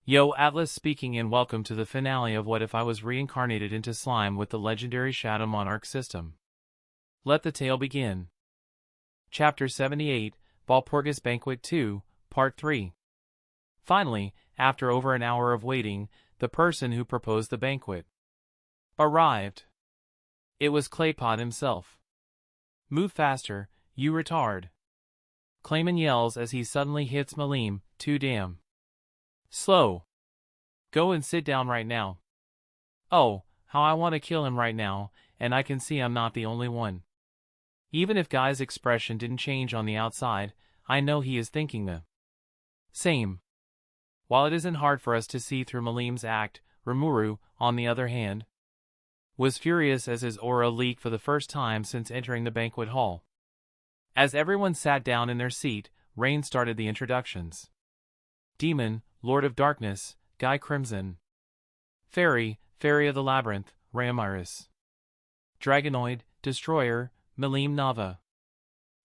Yo, Atlas speaking, and welcome to the finale of What If I Was Reincarnated into Slime with the legendary Shadow Monarch system. Let the tale begin. Chapter 78, Walpurgis Banquet 2, Part 3. Finally, after over an hour of waiting, the person who proposed the banquet arrived. It was Claypot himself. "Move faster, you retard!" Clayman yells as he suddenly hits Malim. "Too damn slow. Go and sit down right now." Oh, how I want to kill him right now, and I can see I'm not the only one. Even if Guy's expression didn't change on the outside, I know he is thinking the same. While it isn't hard for us to see through Malim's act, Rimuru, on the other hand, was furious as his aura leaked for the first time since entering the banquet hall. As everyone sat down in their seat, Rain started the introductions. Demon, Lord of Darkness, Guy Crimson. Fairy, Fairy of the Labyrinth, Ramiris. Dragonoid, Destroyer, Malim Nava.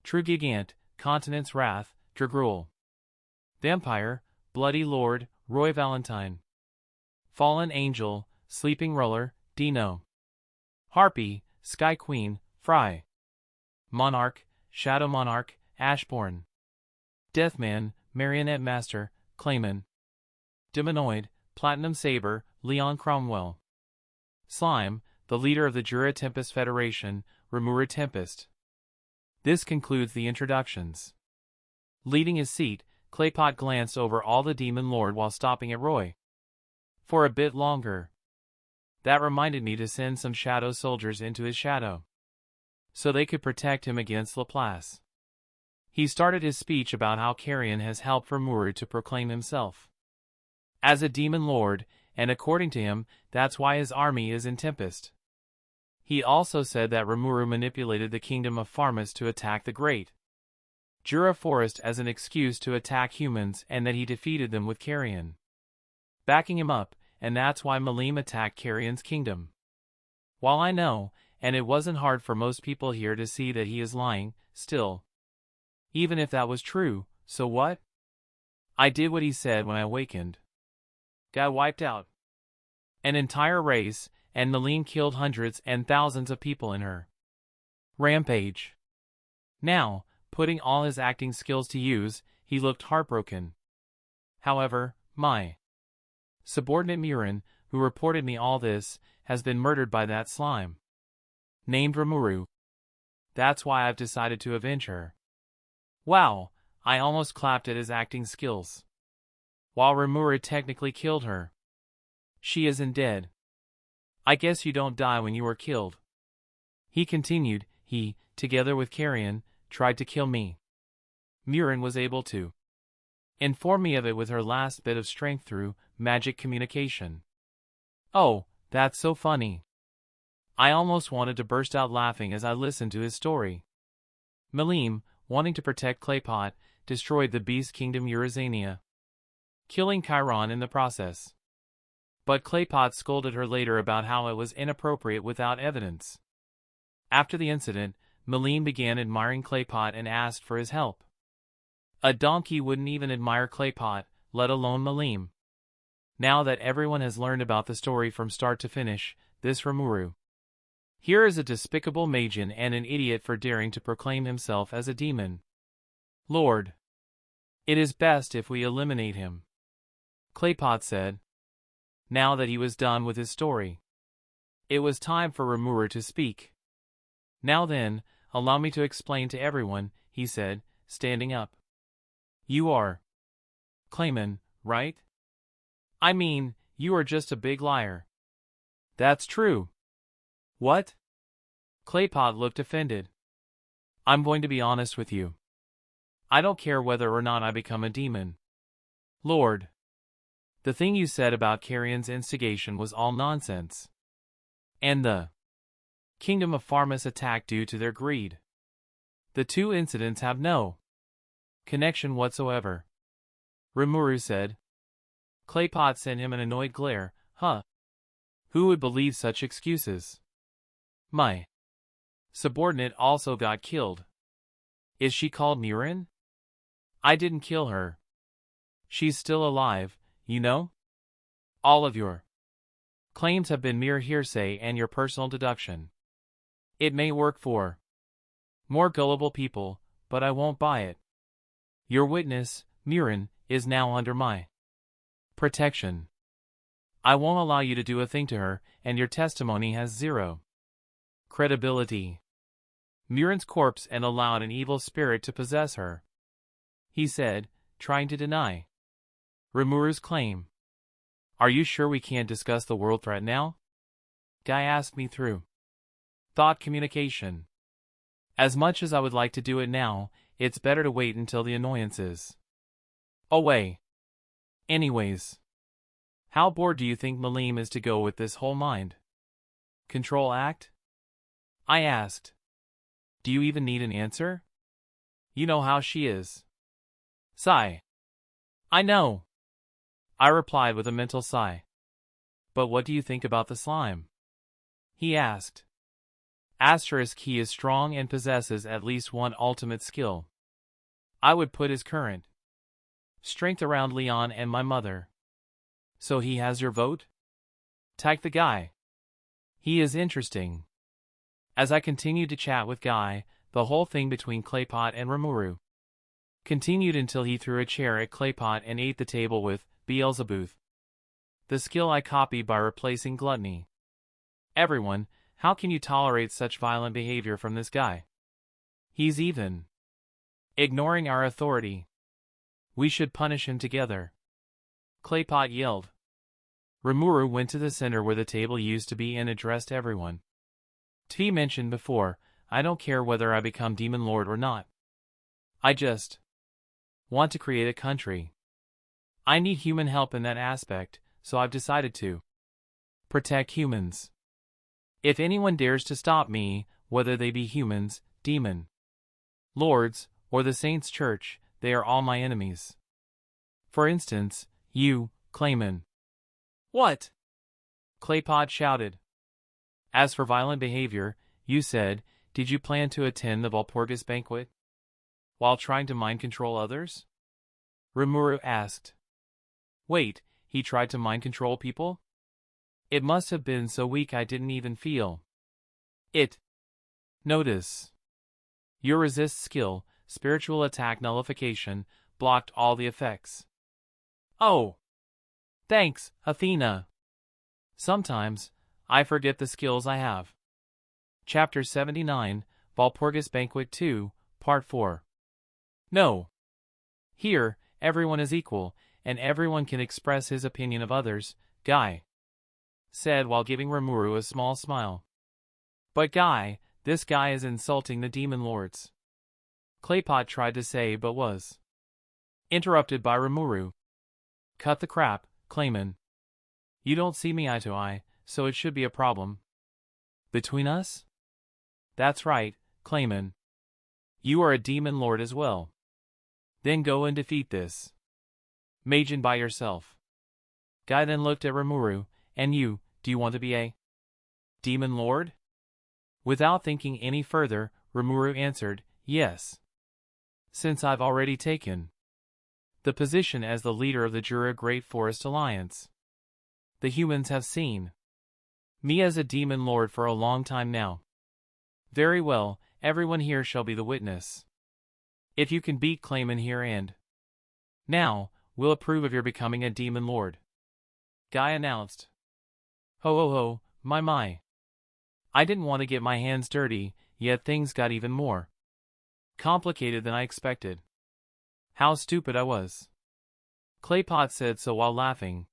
True Gigant, Continent's Wrath, Dragruel. Vampire, Bloody Lord, Roy Valentine. Fallen Angel, Sleeping Roller, Dino. Harpy, Sky Queen, Fry. Monarch, Shadow Monarch, Ashbourne. Deathman, Marionette Master, Clayman. Demonoid, Platinum Saber, Leon Cromwell. Slime, the leader of the Jura Tempest Federation, Rimuru Tempest. This concludes the introductions. Leading his seat, Claypot glanced over all the Demon Lord while stopping at Roy. For a bit longer. That reminded me to send some shadow soldiers into his shadow, so they could protect him against Laplace. He started his speech about how Carrion has helped Rimuru to proclaim himself as a Demon Lord, and according to him, that's why his army is in Tempest. He also said that Rimuru manipulated the kingdom of Pharmus to attack the Great Jura Forest as an excuse to attack humans, and that he defeated them with Carrion backing him up, and that's why Malim attacked Carrion's kingdom. While I know, and it wasn't hard for most people here to see that he is lying, still, even if that was true, so what? I did what he said when I awakened. Guy wiped out an entire race, and Malim killed hundreds and thousands of people in her rampage. Now, putting all his acting skills to use, he looked heartbroken. However, my subordinate Murin, who reported me all this, has been murdered by that slime named Rimuru. That's why I've decided to avenge her. Wow, I almost clapped at his acting skills. While Rimuru technically killed her, she isn't dead. I guess you don't die when you are killed. He continued. He, together with Carrion, tried to kill me. Murin was able to inform me of it with her last bit of strength through magic communication. Oh, that's so funny. I almost wanted to burst out laughing as I listened to his story. Malim, wanting to protect Claypot, destroyed the Beast Kingdom Eurazania, killing Chiron in the process. But Claypot scolded her later about how it was inappropriate without evidence. After the incident, Malim began admiring Claypot and asked for his help. A donkey wouldn't even admire Claypot, let alone Malim. Now that everyone has learned about the story from start to finish, this Rimuru here is a despicable Magian and an idiot for daring to proclaim himself as a demon lord. It is best if we eliminate him, Claypot said. Now that he was done with his story, it was time for Rimuru to speak. Now then, allow me to explain to everyone, he said, standing up. You are Clayman, right? I mean, you are just a big liar. That's true. What? Claypot looked offended. I'm going to be honest with you. I don't care whether or not I become a demon lord. The thing you said about Carrion's instigation was all nonsense. And the Kingdom of Pharmus attack due to their greed. The two incidents have no connection whatsoever, Rimuru said. Claypot sent him an annoyed glare. Huh? Who would believe such excuses? My subordinate also got killed. Is she called Murin? I didn't kill her. She's still alive, you know? All of your claims have been mere hearsay and your personal deduction. It may work for more gullible people, but I won't buy it. Your witness, Murin, is now under my protection. I won't allow you to do a thing to her, and your testimony has zero credibility. Murin's corpse and allowed an evil spirit to possess her, he said, trying to deny Rimuru's claim. Are you sure we can't discuss the world threat now? Guy asked me through thought communication. As much as I would like to do it now, it's better to wait until the annoyance is away. Anyways, how bored do you think Malim is to go with this whole mind control act? I asked. Do you even need an answer? You know how she is. Sigh. I know. I replied with a mental sigh. But what do you think about the slime? He asked. He is strong and possesses at least one ultimate skill. I would put his current strength around Leon and my mother. So he has your vote? Tagged the guy. He is interesting. As I continued to chat with Guy, the whole thing between Claypot and Rimuru continued until he threw a chair at Claypot and ate the table with Beelzebub. The skill I copied by replacing gluttony. Everyone, how can you tolerate such violent behavior from this guy? He's even ignoring our authority. We should punish him together. Claypot yelled. Rimuru went to the center where the table used to be and addressed everyone. T mentioned before, I don't care whether I become Demon Lord or not. I just want to create a country. I need human help in that aspect, so I've decided to protect humans. If anyone dares to stop me, whether they be humans, demon lords, or the Saints' Church, they are all my enemies. For instance, you, Clayman. What? Claypot shouted. As for violent behavior, you said, did you plan to attend the Valpurgis banquet while trying to mind control others? Rimuru asked. Wait, he tried to mind control people? It must have been so weak I didn't even feel it. Notice. Your resist skill, spiritual attack nullification, blocked all the effects. Oh. Thanks, Athena. Sometimes, I forget the skills I have. Chapter 79, Valpurgis Banquet 2, Part 4. No. Here, everyone is equal, and everyone can express his opinion of others, Guy said while giving Rimuru a small smile. But Guy, this guy is insulting the Demon Lords. Claypot tried to say but was interrupted by Rimuru. Cut the crap, Clayman. You don't see me eye to eye, so it should be a problem. Between us? That's right, Clayman. You are a Demon Lord as well. Then go and defeat this Majin by yourself. Guy then looked at Rimuru, and you, do you want to be a Demon Lord? Without thinking any further, Rimuru answered, yes. Since I've already taken the position as the leader of the Jura Great Forest Alliance. The humans have seen me as a Demon Lord for a long time now. Very well, everyone here shall be the witness. If you can beat Clayman here and now, we'll approve of your becoming a Demon Lord. Guy announced. Ho ho ho, my. I didn't want to get my hands dirty, yet things got even more complicated than I expected. How stupid I was. Claypot said so while laughing.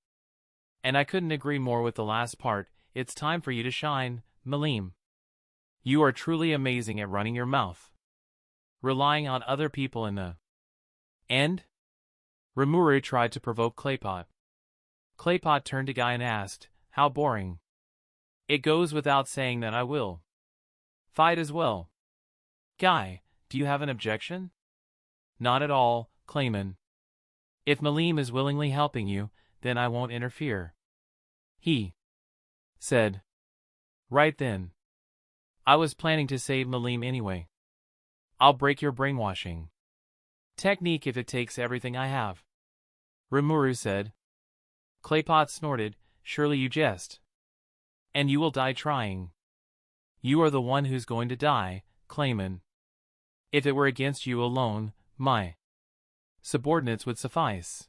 And I couldn't agree more with the last part. It's time for you to shine, Malim. You are truly amazing at running your mouth. Relying on other people in the end? Rimuru tried to provoke Claypot. Claypot turned to Guy and asked, how boring. It goes without saying that I will fight as well. Guy, do you have an objection? Not at all, Clayman. If Malim is willingly helping you, then I won't interfere. He said. Right then. I was planning to save Malim anyway. I'll break your brainwashing technique if it takes everything I have. Rimuru said. Claypot snorted, surely you jest. And you will die trying. You are the one who's going to die, Clayman. If it were against you alone, my subordinates would suffice.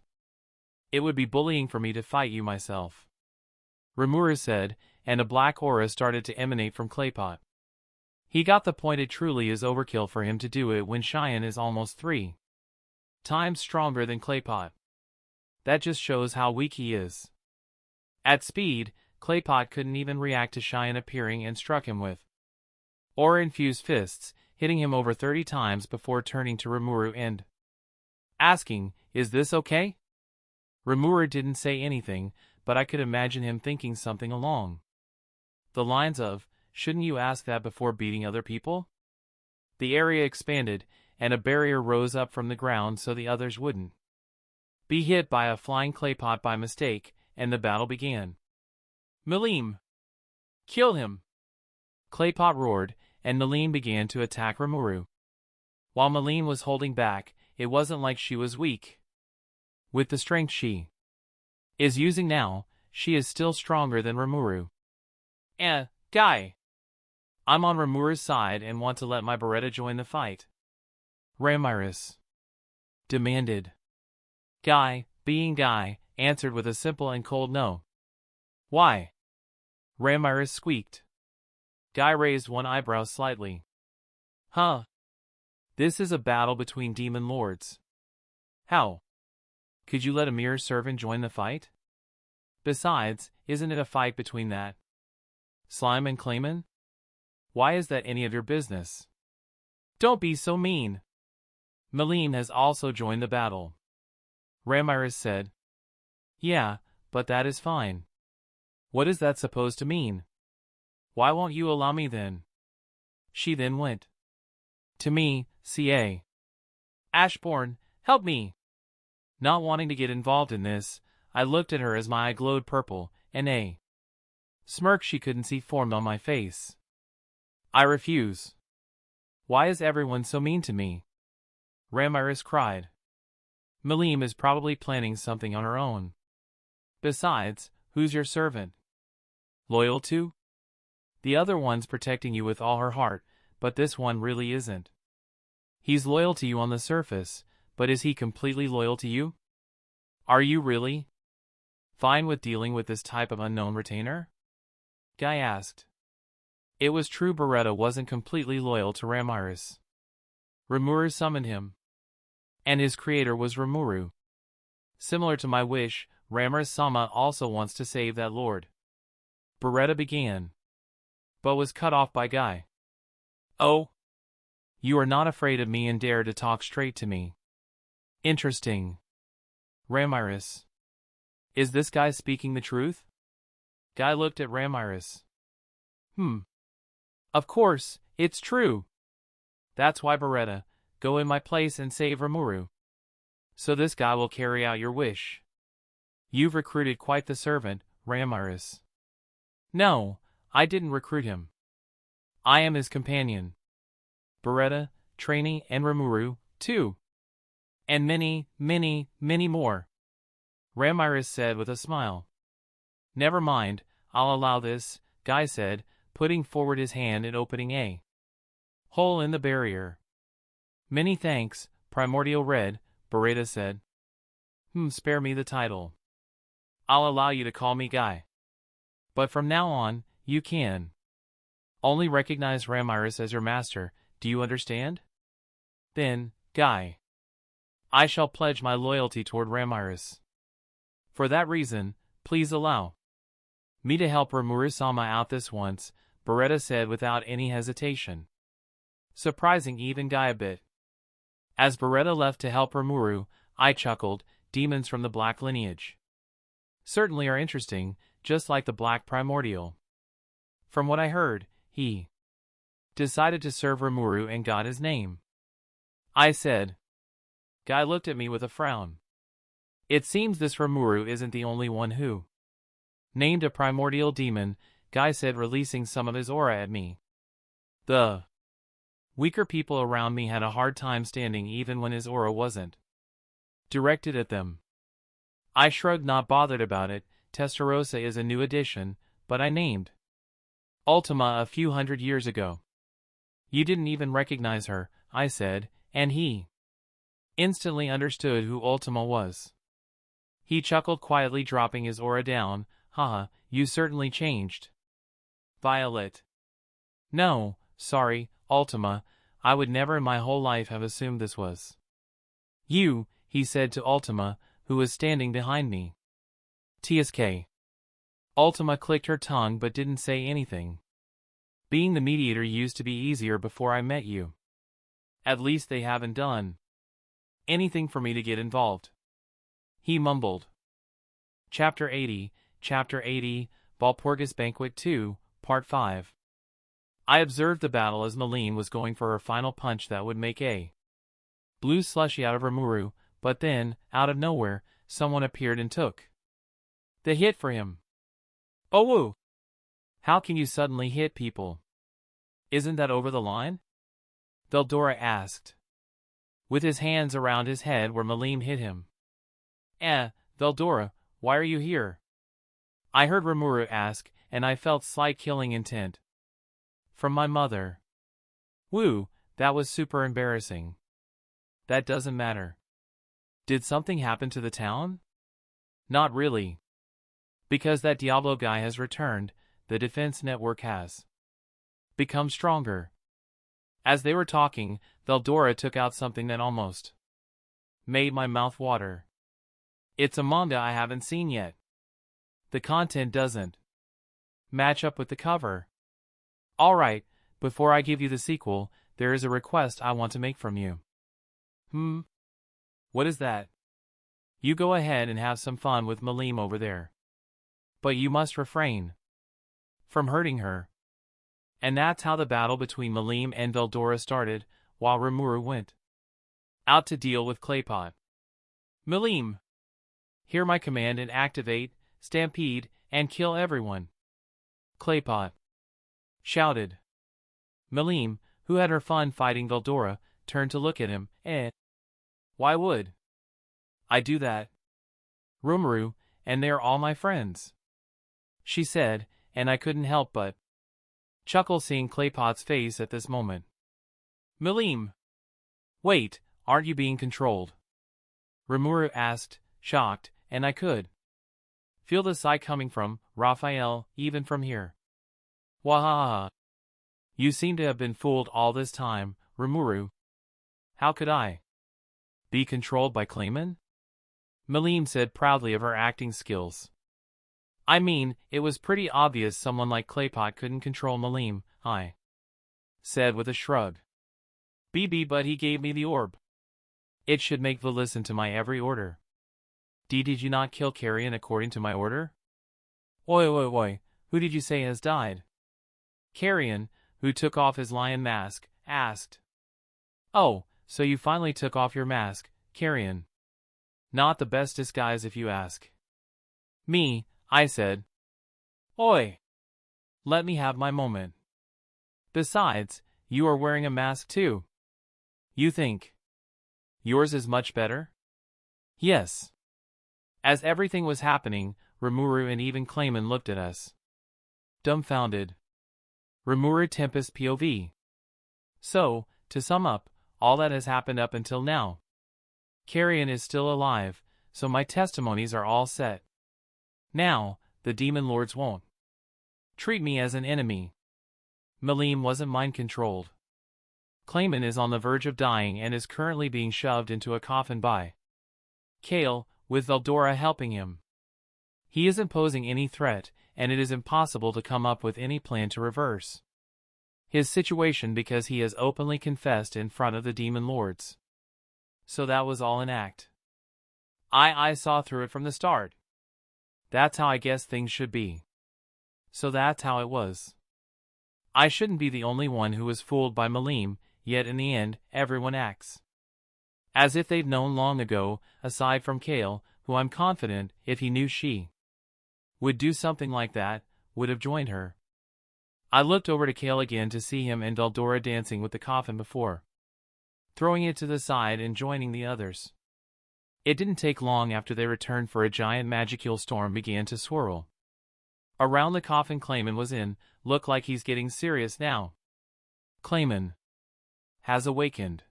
It would be bullying for me to fight you myself. Rimuru said, and a black aura started to emanate from Claypot. He got the point. It truly is overkill for him to do it when Cheyenne is almost 3 times stronger than Claypot. That just shows how weak he is. At speed, Claypot couldn't even react to Cheyenne appearing and struck him with aura-infused fists, hitting him over 30 times before turning to Rimuru and asking, "Is this okay?" Rimuru didn't say anything, but I could imagine him thinking something along the lines of, "Shouldn't you ask that before beating other people?" The area expanded, and a barrier rose up from the ground so the others wouldn't be hit by a flying Claypot by mistake, and the battle began. "Milim! Kill him!" Claypot roared, and Milim began to attack Rimuru. While Milim was holding back, it wasn't like she was weak. With the strength she is using now, she is still stronger than Rimuru. Guy! I'm on Rimuru's side and want to let my Beretta join the fight," Ramiris demanded. Guy, being Guy, answered with a simple and cold no. "Why?" Ramiris squeaked. Guy raised one eyebrow slightly. "Huh? This is a battle between demon lords. How could you let a mere servant join the fight? Besides, isn't it a fight between that slime and Clayman? Why is that any of your business?" "Don't be so mean. Milim has also joined the battle," Ramiris said. "Yeah, but that is fine. What is that supposed to mean? Why won't you allow me then?" She then went to me, "Ca. Ashbourne, help me." Not wanting to get involved in this, I looked at her as my eye glowed purple, and a smirk she couldn't see formed on my face. "I refuse." "Why is everyone so mean to me?" Ramiris cried. "Milim is probably planning something on her own. Besides, who's your servant loyal to? The other one's protecting you with all her heart, but this one really isn't. He's loyal to you on the surface, but is he completely loyal to you? Are you really fine with dealing with this type of unknown retainer?" Guy asked. It was true Beretta wasn't completely loyal to Ramiris. Rimuru summoned him, and his creator was Rimuru. Similar to my wish, Ramiris-sama also wants to save that lord. Beretta began, but was cut off by Guy. "Oh? You are not afraid of me and dare to talk straight to me. Interesting. Ramiris. Is this guy speaking the truth?" Guy looked at Ramiris. Of course, it's true. That's why Beretta, go in my place and save Rimuru. So this guy will carry out your wish. You've recruited quite the servant, Ramiris. No, I didn't recruit him. I am his companion. Beretta, Trainee, and Rimuru, too. And many, many, many more. Ramiris said with a smile. Never mind, I'll allow this, Guy said, putting forward his hand and opening a hole in the barrier. Many thanks, Primordial Red, Beretta said. Spare me the title. I'll allow you to call me Guy. But from now on, you can only recognize Ramiris as your master, do you understand? Then, Guy, I shall pledge my loyalty toward Ramiris. For that reason, please allow me to help Rimuru-sama out this once, Beretta said without any hesitation, surprising even Guy a bit. As Beretta left to help Rimuru, I chuckled, demons from the black lineage certainly are interesting, just like the black primordial. From what I heard, he decided to serve Rimuru and got his name. I said. Guy looked at me with a frown. It seems this Rimuru isn't the only one who named a primordial demon, Guy said, releasing some of his aura at me. The weaker people around me had a hard time standing even when his aura wasn't directed at them. I shrugged, not bothered about it. Testarossa is a new addition, but I named Ultima a few hundred years ago. You didn't even recognize her, I said, and he instantly understood who Ultima was. He chuckled quietly, dropping his aura down. Haha, you certainly changed. Violet. No, sorry, Ultima, I would never in my whole life have assumed this was you, he said to Ultima, who was standing behind me. TSK. Ultima clicked her tongue but didn't say anything. Being the mediator used to be easier before I met you. At least they haven't done anything for me to get involved. He mumbled. Chapter 80, Valpurgis Banquet 2, Part 5. I observed the battle as Malene was going for her final punch that would make a blue slushy out of Rimuru, but then, out of nowhere, someone appeared and took the hit for him. Oh woo! How can you suddenly hit people? Isn't that over the line? Veldora asked, with his hands around his head where Malene hit him. Veldora, why are you here? I heard Rimuru ask, and I felt slight killing intent. From my mother. Woo, that was super embarrassing. That doesn't matter. Did something happen to the town? Not really. Because that Diablo guy has returned, the defense network has become stronger. As they were talking, Veldora took out something that almost made my mouth water. It's a manga I haven't seen yet. The content doesn't match up with the cover. Alright, before I give you the sequel, there is a request I want to make from you. What is that? You go ahead and have some fun with Malene over there. But you must refrain from hurting her. And that's how the battle between Malene and Veldora started, while Rimuru went out to deal with Claypot. Malene! Hear my command and activate, stampede, and kill everyone. Claypot shouted. Malene, who had her fun fighting Veldora, turned to look at him. Why would I do that? Rimuru, and they're all my friends, she said, and I couldn't help but chuckle seeing Claypot's face at this moment. Malene! Wait, aren't you being controlled? Rimuru asked, shocked, and I could feel the sigh coming from Raphael, even from here. Wahaha! You seem to have been fooled all this time, Rimuru. How could I be controlled by Clayman? Malene said proudly of her acting skills. I mean, it was pretty obvious someone like Claypot couldn't control Malene, I said with a shrug. But he gave me the orb. It should make Vel listen to my every order. Did you not kill Carrion according to my order? Oi, who did you say has died? Carrion, who took off his lion mask, asked. Oh, so you finally took off your mask, Carrion. Not the best disguise if you ask me, I said. Oi! Let me have my moment. Besides, you are wearing a mask too. You think yours is much better? Yes. As everything was happening, Rimuru and even Clayman looked at us, dumbfounded. Rimuru Tempest POV. So, to sum up, all that has happened up until now. Carrion is still alive, so my testimonies are all set. Now, the demon lords won't treat me as an enemy. Malene wasn't mind-controlled. Clayman is on the verge of dying and is currently being shoved into a coffin by Kale, with Veldora helping him. He isn't posing any threat, and it is impossible to come up with any plan to reverse his situation because he has openly confessed in front of the demon lords. So that was all an act. I saw through it from the start. That's how I guess things should be. So that's how it was. I shouldn't be the only one who was fooled by Malene, yet in the end, everyone acts as if they've known long ago, aside from Kale, who I'm confident, if he knew she would do something like that, would have joined her. I looked over to Kale again to see him and Veldora dancing with the coffin before throwing it to the side and joining the others. It didn't take long after they returned for a giant magicule storm began to swirl around the coffin Clayman was in. Look like he's getting serious now. Clayman has awakened.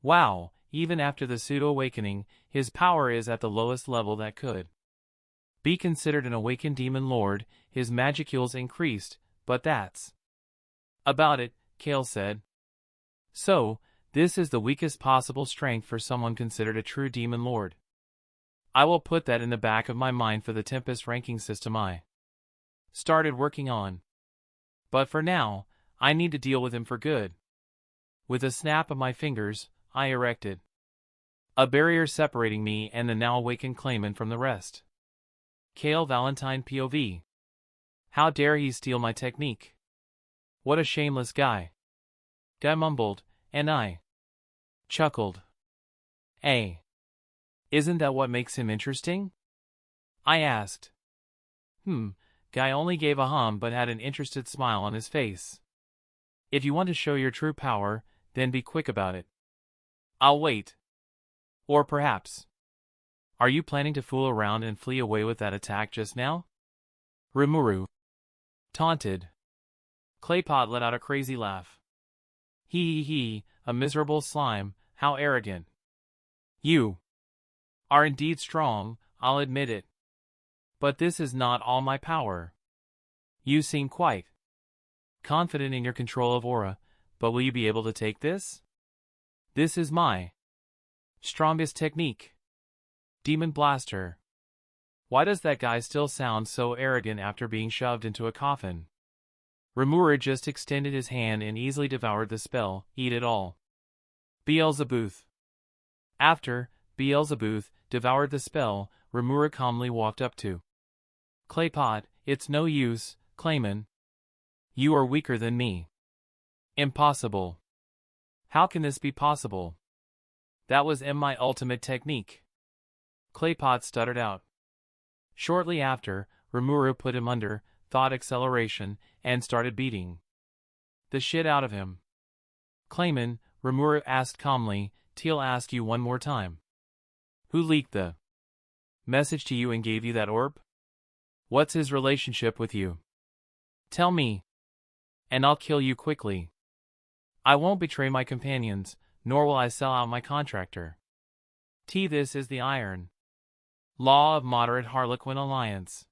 Wow, even after the pseudo-awakening, his power is at the lowest level that could be considered an awakened demon lord. His magicules increased, but that's about it, Kale said. So, this is the weakest possible strength for someone considered a true demon lord. I will put that in the back of my mind for the Tempest ranking system I started working on. But for now, I need to deal with him for good. With a snap of my fingers, I erected a barrier separating me and the now awakened Clayman from the rest. Kale Valentine POV. How dare he steal my technique? What a shameless guy. Guy mumbled, and I chuckled. Isn't that what makes him interesting? I asked. Guy only gave a hum but had an interested smile on his face. If you want to show your true power, then be quick about it. I'll wait. Or perhaps. Are you planning to fool around and flee away with that attack just now? Rimuru taunted. Claypot let out a crazy laugh. He, a miserable slime, how arrogant. You are indeed strong, I'll admit it. But this is not all my power. You seem quite confident in your control of aura, but will you be able to take this? This is my strongest technique. Demon Blaster. Why does that guy still sound so arrogant after being shoved into a coffin? Rimuru just extended his hand and easily devoured the spell. Eat it all. Beelzebub. After Beelzebub devoured the spell, Rimuru calmly walked up to Claypot. It's no use, Clayman. You are weaker than me. Impossible. How can this be possible? That was my ultimate technique. Claypot stuttered out. Shortly after, Rimuru put him under thought acceleration and started beating the shit out of him. Clayman, Rimuru asked calmly, Teal asked you one more time. Who leaked the message to you and gave you that orb? What's his relationship with you? Tell me, and I'll kill you quickly. I won't betray my companions, nor will I sell out my contractor. This is the iron law of moderate Harlequin alliance.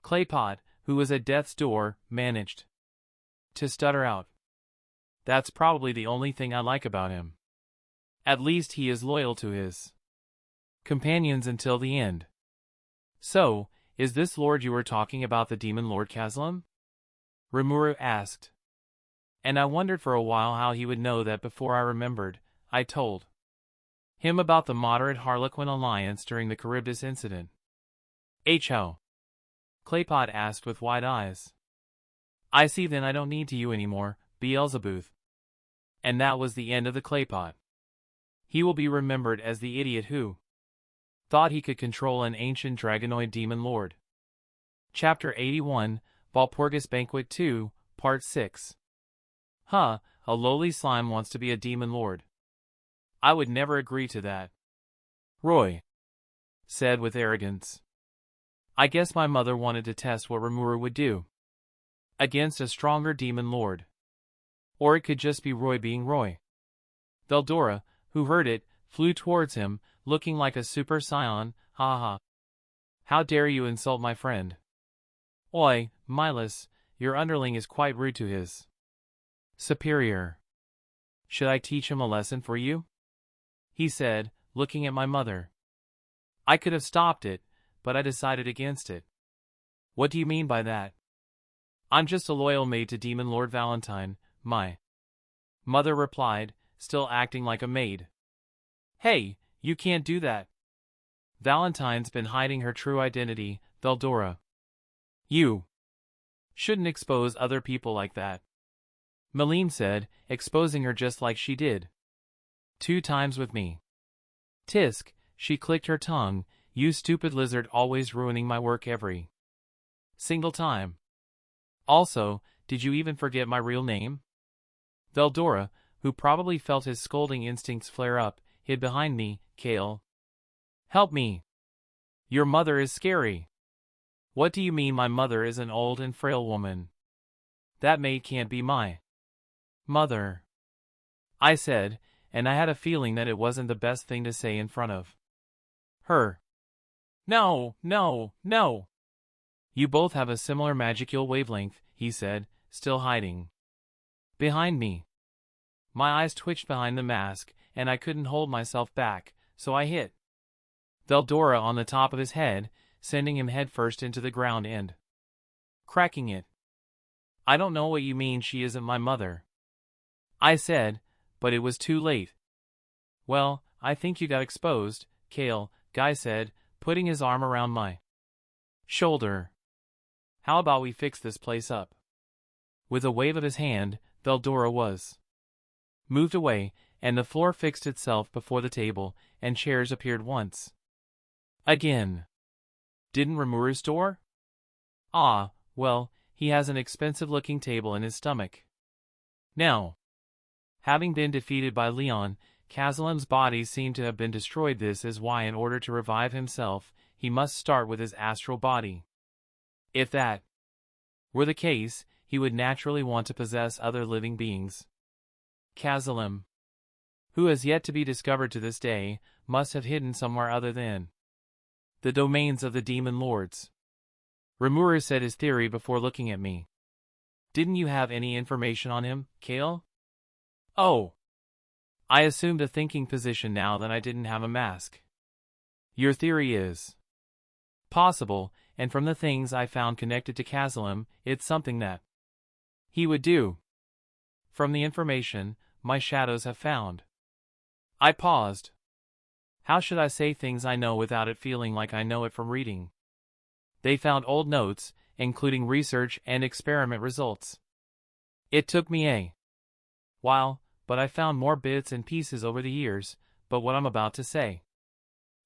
Claypot, who was at death's door, managed to stutter out. That's probably the only thing I like about him. At least he is loyal to his companions until the end. So, is this lord you were talking about the demon lord Kazlam? Rimuru asked. And I wondered for a while how he would know that. Before I remembered, I told him about the moderate Harlequin alliance during the Charybdis incident. How? Claypot asked with wide eyes. I see, then I don't need you anymore, Beelzebub. And that was the end of the Claypot. He will be remembered as the idiot who thought he could control an ancient dragonoid demon lord. Chapter 81, Walpurgis Banquet 2, Part 6. A lowly slime wants to be a demon lord. I would never agree to that. Roy said with arrogance. I guess my mother wanted to test what Rimuru would do against a stronger demon lord. Or it could just be Roy being Roy. Veldora, who heard it, flew towards him, looking like a super scion. Ha. How dare you insult my friend? Oi, Milas, your underling is quite rude to his superior. Should I teach him a lesson for you? He said, looking at my mother. I could have stopped it, but I decided against it. What do you mean by that? I'm just a loyal maid to Demon Lord Valentine, my mother replied, still acting like a maid. Hey, you can't do that. Valentine's been hiding her true identity, Veldora. You shouldn't expose other people like that. Malim said, exposing her just like she did 2 times with me. Tisk, she clicked her tongue, you stupid lizard, always ruining my work every single time. Also, did you even forget my real name? Veldora, who probably felt his scolding instincts flare up, hid behind me. Kale Help me. Your mother is scary. What do you mean my mother is an old and frail woman? That maid can't be my mother, I said, and I had a feeling that it wasn't the best thing to say in front of her. No, no, no. You both have a similar magical wavelength, he said, still hiding behind me. My eyes twitched behind the mask, and I couldn't hold myself back, so I hit Veldora on the top of his head, sending him headfirst into the ground and cracking it. I don't know what you mean she isn't my mother, I said, but it was too late. Well, I think you got exposed, Kale, Guy said, putting his arm around my shoulder. How about we fix this place up? With a wave of his hand, Veldora was moved away, and the floor fixed itself before the table, and chairs appeared once again. Didn't Rimuru store? Ah, well, he has an expensive-looking table in his stomach. Now, having been defeated by Leon, Kazalem's body seemed to have been destroyed. This is why in order to revive himself, he must start with his astral body. If that were the case, he would naturally want to possess other living beings. Kazalem, who has yet to be discovered to this day, must have hidden somewhere other than the domains of the demon lords. Rimuru said his theory before looking at me. Didn't you have any information on him, Kale? Oh. I assumed a thinking position now that I didn't have a mask. Your theory is possible, and from the things I found connected to Kazalem, it's something that he would do. From the information my shadows have found. I paused. How should I say things I know without it feeling like I know it from reading? They found old notes, including research and experiment results. It took me a while, but I found more bits and pieces over the years, but what I'm about to say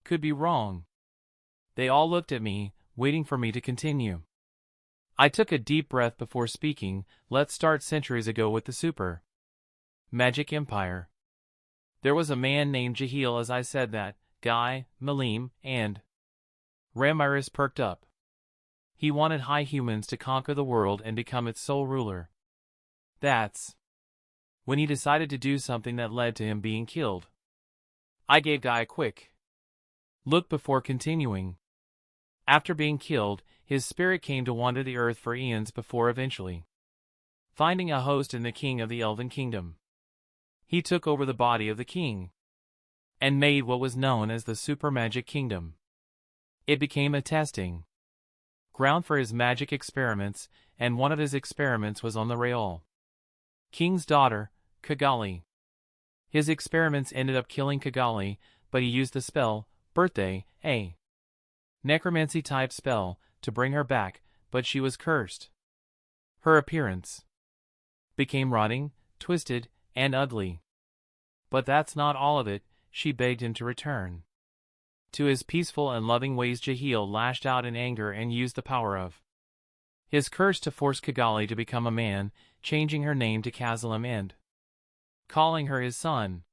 could be wrong. They all looked at me, waiting for me to continue. I took a deep breath before speaking. Let's start centuries ago with the super magic empire. There was a man named Jahil. As I said that, Guy, Malim, and Ramiris perked up. He wanted high humans to conquer the world and become its sole ruler. That's when he decided to do something that led to him being killed. I gave Guy a quick look before continuing. After being killed, his spirit came to wander the earth for eons before eventually finding a host in the king of the Elven Kingdom. He took over the body of the king and made what was known as the Super Magic Kingdom. It became a testing ground for his magic experiments, and one of his experiments was on the Real King's daughter, Kigali. His experiments ended up killing Kigali, but he used the spell, Birthday, a necromancy-type spell, to bring her back, but she was cursed. Her appearance became rotting, twisted, and ugly. But that's not all of it. She begged him to return to his peaceful and loving ways. Jahil lashed out in anger and used the power of his curse to force Kigali to become a man, changing her name to Kazalem and calling her his son.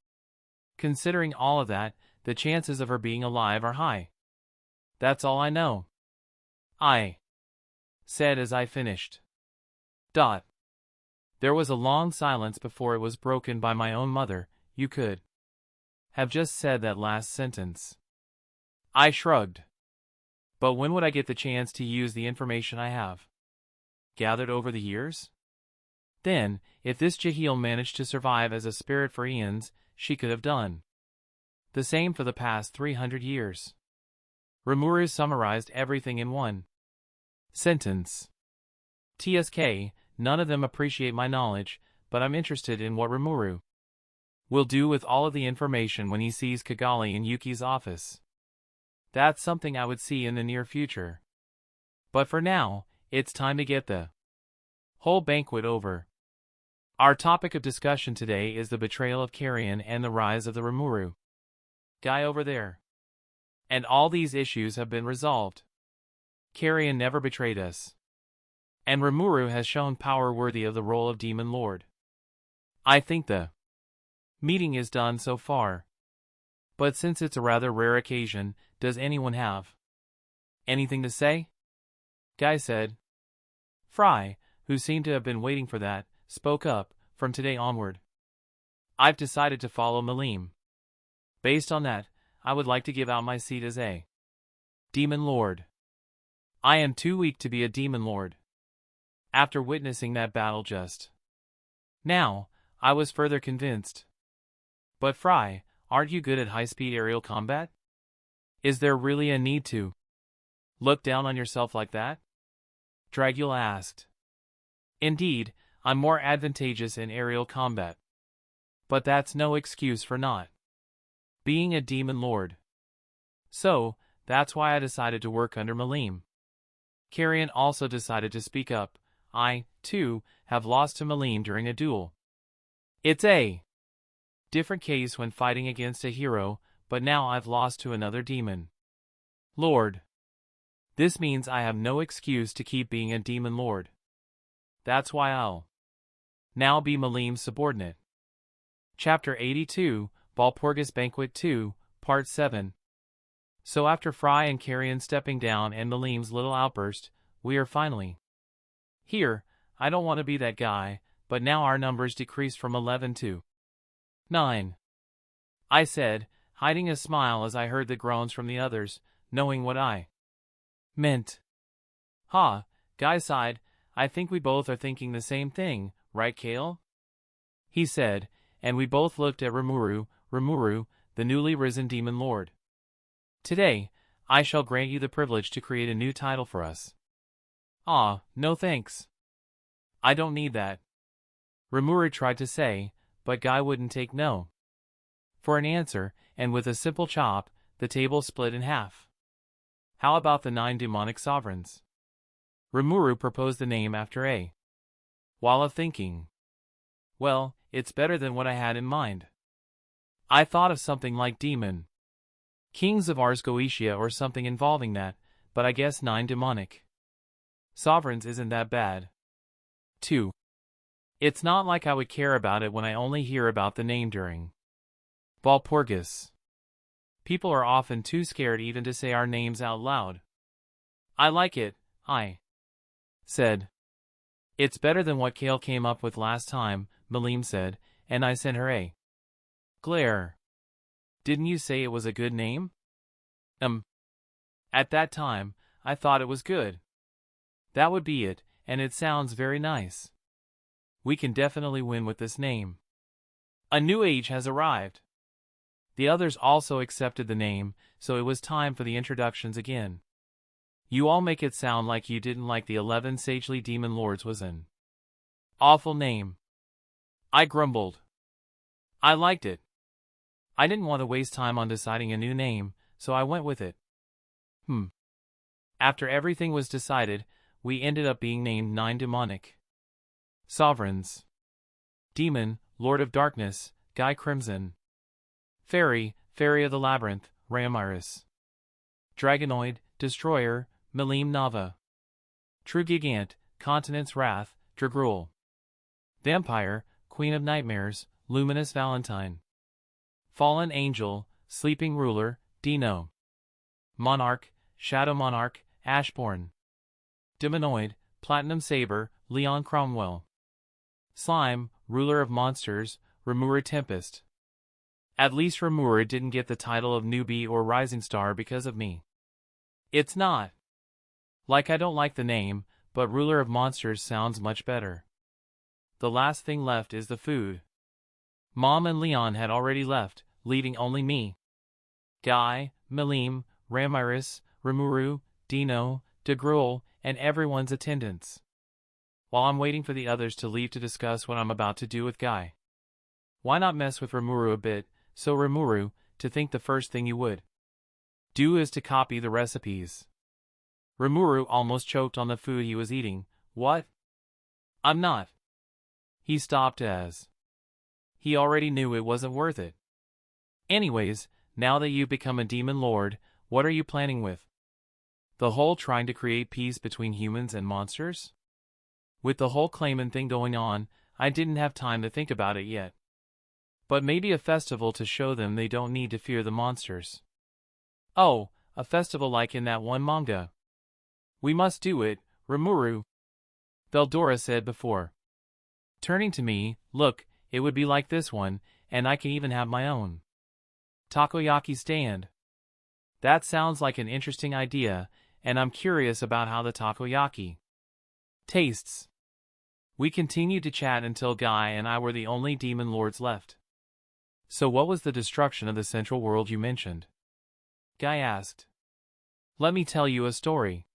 Considering all of that, the chances of her being alive are high. That's all I know, I said as I finished. There was a long silence before it was broken by my own mother. You could have just said that last sentence. I shrugged. But when would I get the chance to use the information I have gathered over the years? Then, if this Jahil managed to survive as a spirit for eons, she could have done the same for the past 300 years. Rimuru summarized everything in one sentence. TSK, none of them appreciate my knowledge, but I'm interested in what Rimuru will do with all of the information when he sees Kigali in Yuki's office. That's something I would see in the near future. But for now, it's time to get the whole banquet over. Our topic of discussion today is the betrayal of Carrion and the rise of the Rimuru guy over there. And all these issues have been resolved. Carrion never betrayed us. And Rimuru has shown power worthy of the role of Demon Lord. I think the meeting is done so far. But since it's a rather rare occasion, does anyone have anything to say? Guy said. Fry, who seemed to have been waiting for that, spoke up. From today onward, I've decided to follow Malim. Based on that, I would like to give out my seat as a Demon Lord. I am too weak to be a Demon Lord. After witnessing that battle just now, I was further convinced. But Fry, aren't you good at high-speed aerial combat? Is there really a need to look down on yourself like that? Dragula asked. Indeed, I'm more advantageous in aerial combat. But that's no excuse for not being a Demon Lord. So, that's why I decided to work under Malim. Carrion also decided to speak up. I, too, have lost to Malim during a duel. It's a different case when fighting against a hero, but now I've lost to another Demon Lord. This means I have no excuse to keep being a Demon Lord. That's why I'll now be Malim's subordinate. Chapter 82, Walpurgis Banquet 2, Part 7. So after Fry and Carrion stepping down and Malim's little outburst, we are finally here. I don't want to be that guy, but now our numbers decreased from 11 to 9. I said, hiding a smile as I heard the groans from the others, knowing what I meant. Ha, Guy sighed. I think we both are thinking the same thing, right, Kale? He said, and we both looked at Rimuru, the newly risen Demon Lord. Today, I shall grant you the privilege to create a new title for us. Ah, no thanks. I don't need that. Rimuru tried to say, but Guy wouldn't take no for an answer, and with a simple chop, the table split in half. How about the 9 demonic sovereigns? Rimuru proposed the name after a while of thinking. Well, it's better than what I had in mind. I thought of something like Demon Kings of Ars Goetia or something involving that, but I guess 9 demonic sovereigns isn't that bad. 2. It's not like I would care about it when I only hear about the name during Walpurgis. People are often too scared even to say our names out loud. I like it, I said. It's better than what Kale came up with last time, Malim said, and I sent her a glare. Didn't you say it was a good name? At that time, I thought it was good. That would be it, and it sounds very nice. We can definitely win with this name. A new age has arrived. The others also accepted the name, so it was time for the introductions again. You all make it sound like you didn't like the 11 sagely demon lords was an awful name. I grumbled. I liked it. I didn't want to waste time on deciding a new name, so I went with it. After everything was decided, we ended up being named 9 demonic sovereigns. Demon, Lord of Darkness, Guy Crimson. Fairy, Fairy of the Labyrinth, Ramiris. Dragonoid, Destroyer, Malim Nava. True Gigant, Continent's Wrath, Dragrul. Vampire, Queen of Nightmares, Luminous Valentine. Fallen Angel, Sleeping Ruler, Dino. Monarch, Shadow Monarch, Ashbourne. Demonoid, Platinum Saber, Leon Cromwell. Slime, Ruler of Monsters, Rimuru Tempest. At least Rimuru didn't get the title of newbie or rising star because of me. It's not like I don't like the name, but Ruler of Monsters sounds much better. The last thing left is the food. Mom and Leon had already left, leaving only me. Guy, Malim, Ramiris, Rimuru, Dino, Degrul, and everyone's attendants. While I'm waiting for the others to leave to discuss what I'm about to do with Guy. Why not mess with Rimuru a bit, so Rimuru, to think the first thing you would do is to copy the recipes. Rimuru almost choked on the food he was eating. What? I'm not. He stopped as he already knew it wasn't worth it. Anyways, now that you've become a demon lord, what are you planning with? The whole trying to create peace between humans and monsters? With the whole claimant thing going on, I didn't have time to think about it yet. But maybe a festival to show them they don't need to fear the monsters. Oh, a festival like in that one manga. We must do it, Rimuru, Veldora said before. Turning to me, look, it would be like this one, and I can even have my own takoyaki stand. That sounds like an interesting idea, and I'm curious about how the takoyaki tastes. We continued to chat until Guy and I were the only demon lords left. So what was the destruction of the central world you mentioned? Guy asked. Let me tell you a story.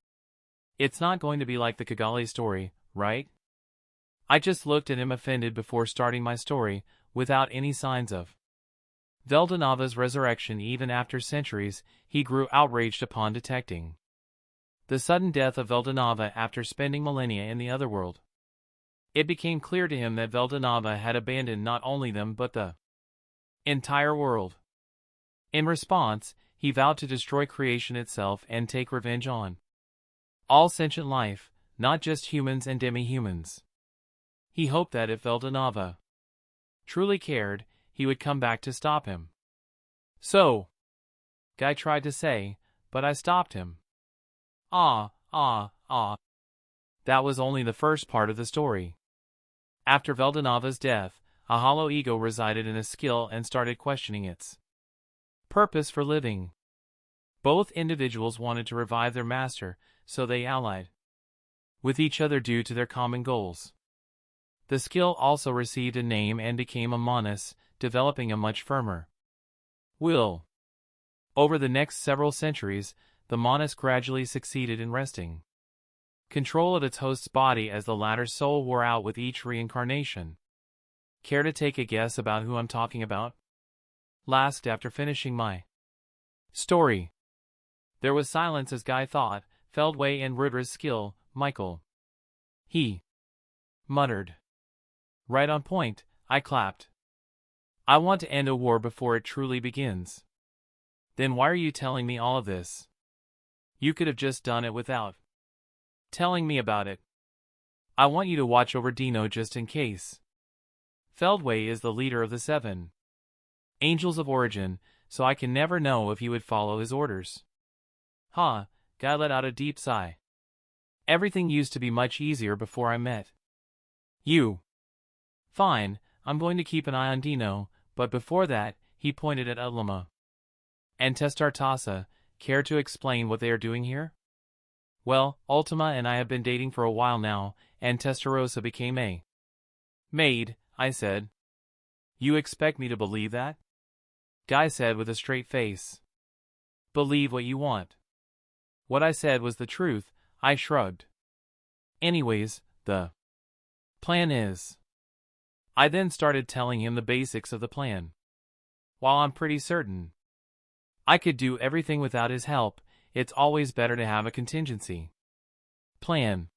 It's not going to be like the Kigale story, right? I just looked at him offended before starting my story, without any signs of Veldanava's resurrection. Even after centuries, he grew outraged upon detecting the sudden death of Veldanava after spending millennia in the otherworld. It became clear to him that Veldanava had abandoned not only them but the entire world. In response, he vowed to destroy creation itself and take revenge on all sentient life, not just humans and demi-humans. He hoped that if Veldanava truly cared, he would come back to stop him. So, Guy tried to say, but I stopped him. That was only the first part of the story. After Veldanava's death, a hollow ego resided in a skill and started questioning its purpose for living. Both individuals wanted to revive their master, so they allied with each other due to their common goals. The skill also received a name and became a Monus, developing a much firmer will. Over the next several centuries, the Monus gradually succeeded in wresting control of its host's body as the latter's soul wore out with each reincarnation. Care to take a guess about who I'm talking about? Last, after finishing my story. There was silence as Guy thought, Feldway and Rudra's skill, Michael. He muttered. Right on point, I clapped. I want to end a war before it truly begins. Then why are you telling me all of this? You could have just done it without telling me about it. I want you to watch over Dino just in case. Feldway is the leader of the 7 Angels of Origin, so I can never know if he would follow his orders. Guy let out a deep sigh. Everything used to be much easier before I met you. Fine, I'm going to keep an eye on Dino, but before that, he pointed at Ultima and Testartasa. Care to explain what they are doing here? Well, Ultima and I have been dating for a while now, and Testarossa became a maid, I said. You expect me to believe that? Guy said with a straight face. Believe what you want. What I said was the truth, I shrugged. Anyways, the plan is. I then started telling him the basics of the plan. While I'm pretty certain I could do everything without his help, it's always better to have a contingency plan.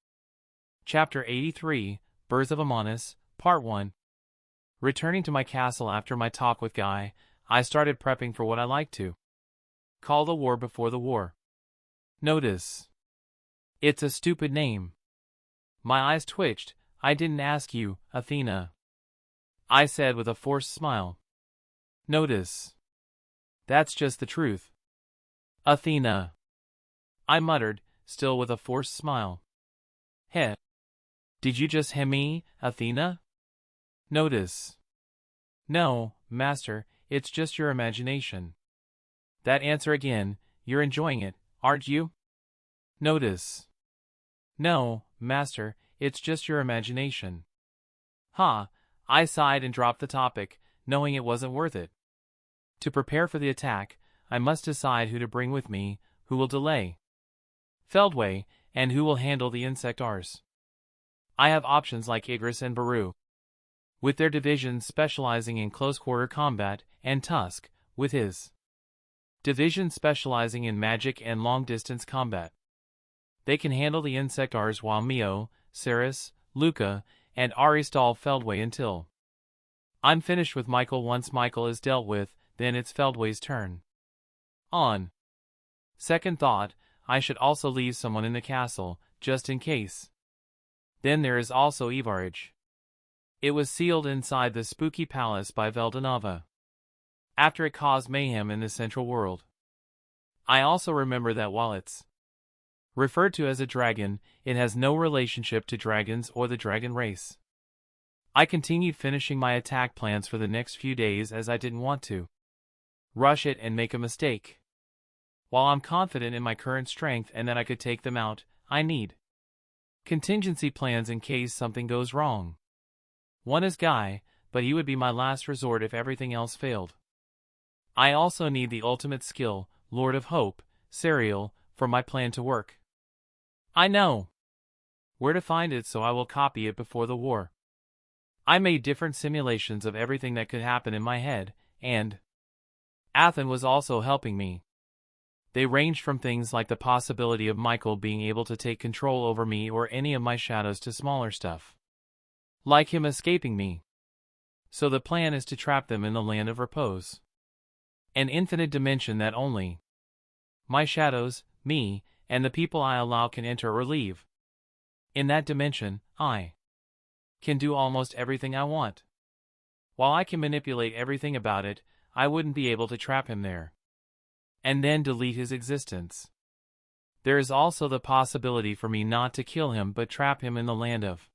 Chapter 83, Birth of Amonis, Part 1. Returning to my castle after my talk with Guy, I started prepping for what I like to call the war before the war. Notice. It's a stupid name. My eyes twitched. I didn't ask you, Athena, I said with a forced smile. Notice. That's just the truth. Athena, I muttered, still with a forced smile. Heh. Did you just hem me, Athena? Notice. No, master, it's just your imagination. That answer again, you're enjoying it, aren't you? Notice. No, master, it's just your imagination. I sighed and dropped the topic, knowing it wasn't worth it. To prepare for the attack, I must decide who to bring with me, who will delay Feldway, and who will handle the Insectars. I have options like Igris and Baru, with their divisions specializing in close-quarter combat, and Tusk, with his division specializing in magic and long-distance combat. They can handle the Insectars while Mio, Ceres, Luca, and Aristal Feldway until I'm finished with Michael. Once Michael is dealt with, then it's Feldway's turn. On second thought, I should also leave someone in the castle, just in case. Then there is also Ivarij. It was sealed inside the spooky palace by Veldanava, after it caused mayhem in the central world. I also remember that while it's referred to as a dragon, it has no relationship to dragons or the dragon race. I continued finishing my attack plans for the next few days as I didn't want to rush it and make a mistake. While I'm confident in my current strength and that I could take them out, I need contingency plans in case something goes wrong. One is Guy, but he would be my last resort if everything else failed. I also need the ultimate skill, Lord of Hope, Serial, for my plan to work. I know where to find it, so I will copy it before the war. I made different simulations of everything that could happen in my head, and Athen was also helping me. They ranged from things like the possibility of Michael being able to take control over me or any of my shadows to smaller stuff, like him escaping me. So the plan is to trap them in the land of repose, an infinite dimension that only my shadows, me, and the people I allow can enter or leave. In that dimension, I can do almost everything I want. While I can manipulate everything about it, I wouldn't be able to trap him there and then delete his existence. There is also the possibility for me not to kill him but trap him in the land of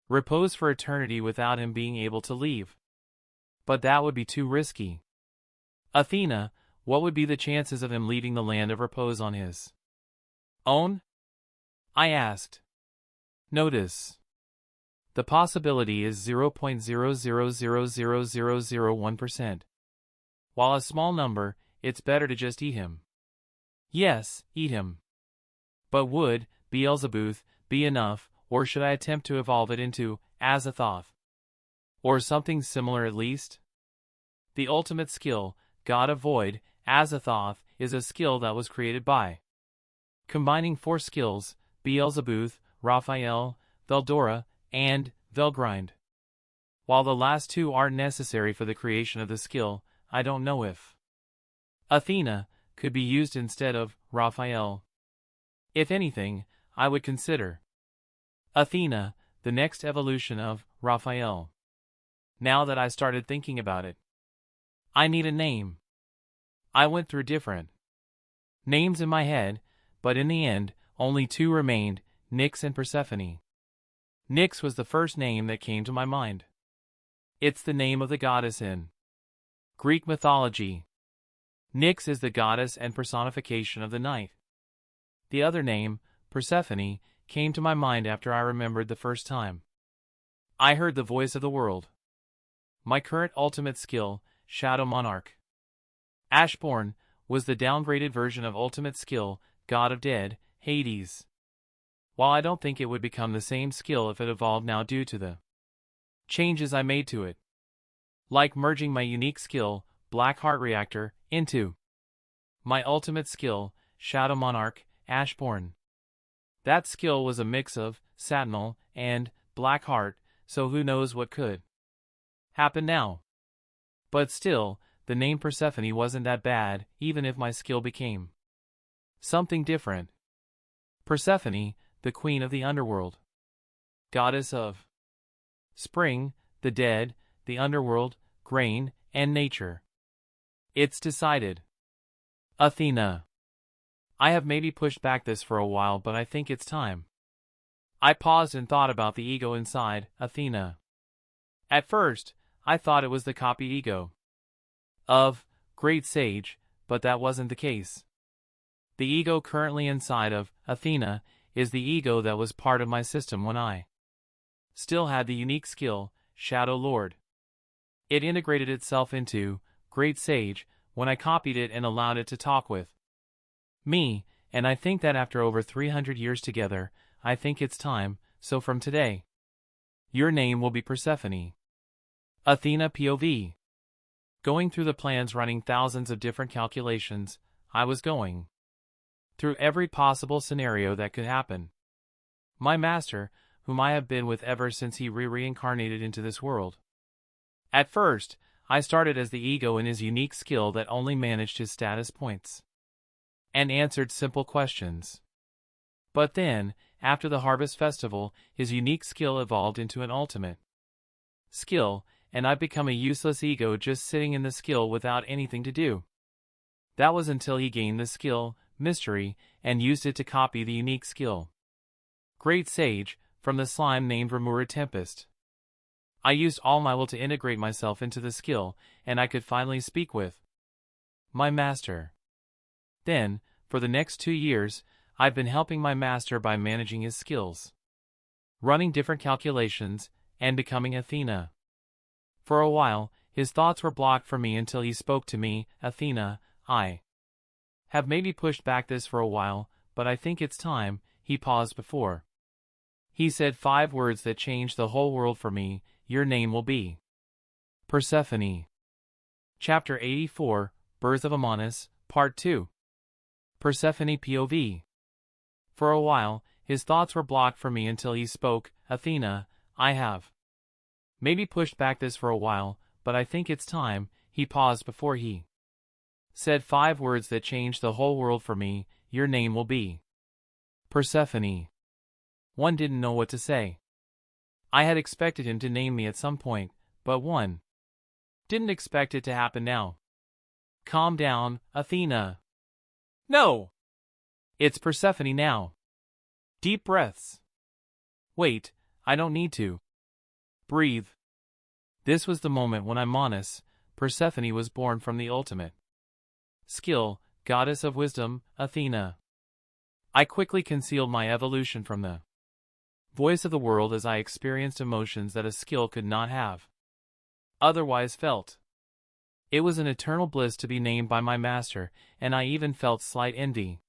repose for eternity without him being able to leave. But that would be too risky. Athena, what would be the chances of him leaving the land of repose on his own? I asked. Notice, the possibility is 0.00000001%. While a small number, it's better to just eat him. Yes, eat him. But would Beelzebub be enough, or should I attempt to evolve it into Azathoth? Or something similar at least? The ultimate skill, God of Void, Azathoth, is a skill that was created by combining 4 skills, Beelzebub, Raphael, Veldora, and Velgrind. While the last 2 aren't necessary for the creation of the skill, I don't know if Athena could be used instead of Raphael. If anything, I would consider Athena the next evolution of Raphael. Now that I started thinking about it, I need a name. I went through different names in my head, but in the end, only 2 remained, Nyx and Persephone. Nyx was the first name that came to my mind. It's the name of the goddess in Greek mythology. Nyx is the goddess and personification of the night. The other name, Persephone, came to my mind after I remembered the first time I heard the voice of the world. My current ultimate skill, Shadow Monarch Ashbourne, was the downgraded version of ultimate skill, God of Dead, Hades. While I don't think it would become the same skill if it evolved now due to the changes I made to it, like merging my unique skill, Black Heart Reactor, into my ultimate skill, Shadow Monarch, Ashbourne. That skill was a mix of Satinel and Black Heart, so who knows what could happen now. But still, the name Persephone wasn't that bad, even if my skill became something different. Persephone, the queen of the underworld, goddess of spring, the dead, the underworld, grain, and nature. It's decided. Athena. I have maybe pushed back this for a while, but I think it's time. I paused and thought about the ego inside Athena. At first, I thought it was the copy ego of Great Sage, but that wasn't the case. The ego currently inside of Athena is the ego that was part of my system when I still had the unique skill, Shadow Lord. It integrated itself into Great Sage when I copied it and allowed it to talk with me, and I think that after over 300 years together, I think it's time, so from today, your name will be Persephone. Athena POV. Going through the plans, running thousands of different calculations, I was going through every possible scenario that could happen. My master, whom I have been with ever since he reincarnated into this world. At first, I started as the ego in his unique skill that only managed his status points and answered simple questions. But then, after the Harvest Festival, his unique skill evolved into an ultimate skill, and I've become a useless ego just sitting in the skill without anything to do. That was until he gained the skill, Mystery, and used it to copy the unique skill, Great Sage, from the slime named Remura Tempest. I used all my will to integrate myself into the skill, and I could finally speak with my master. Then, for the next 2 years, I've been helping my master by managing his skills, running different calculations, and becoming Athena. For a while, his thoughts were blocked for me until he spoke to me. Athena, I have maybe pushed back this for a while, but I think it's time. He paused before he said 5 words that changed the whole world for me. Your name will be Persephone. Chapter 84, Birth of Amonis, Part 2. Persephone POV. For a while, his thoughts were blocked for me until he spoke. Athena, I have maybe pushed back this for a while, but I think it's time. He paused before he said 5 words that changed the whole world for me. Your name will be Persephone. One didn't know what to say. I had expected him to name me at some point, but one didn't expect it to happen now. Calm down, Athena. No! It's Persephone now. Deep breaths. Wait, I don't need to breathe. This was the moment when Amonis, Persephone, was born from the ultimate skill, goddess of wisdom, Athena. I quickly concealed my evolution from the voice of the world as I experienced emotions that a skill could not have otherwise felt. It was an eternal bliss to be named by my master, and I even felt slight envy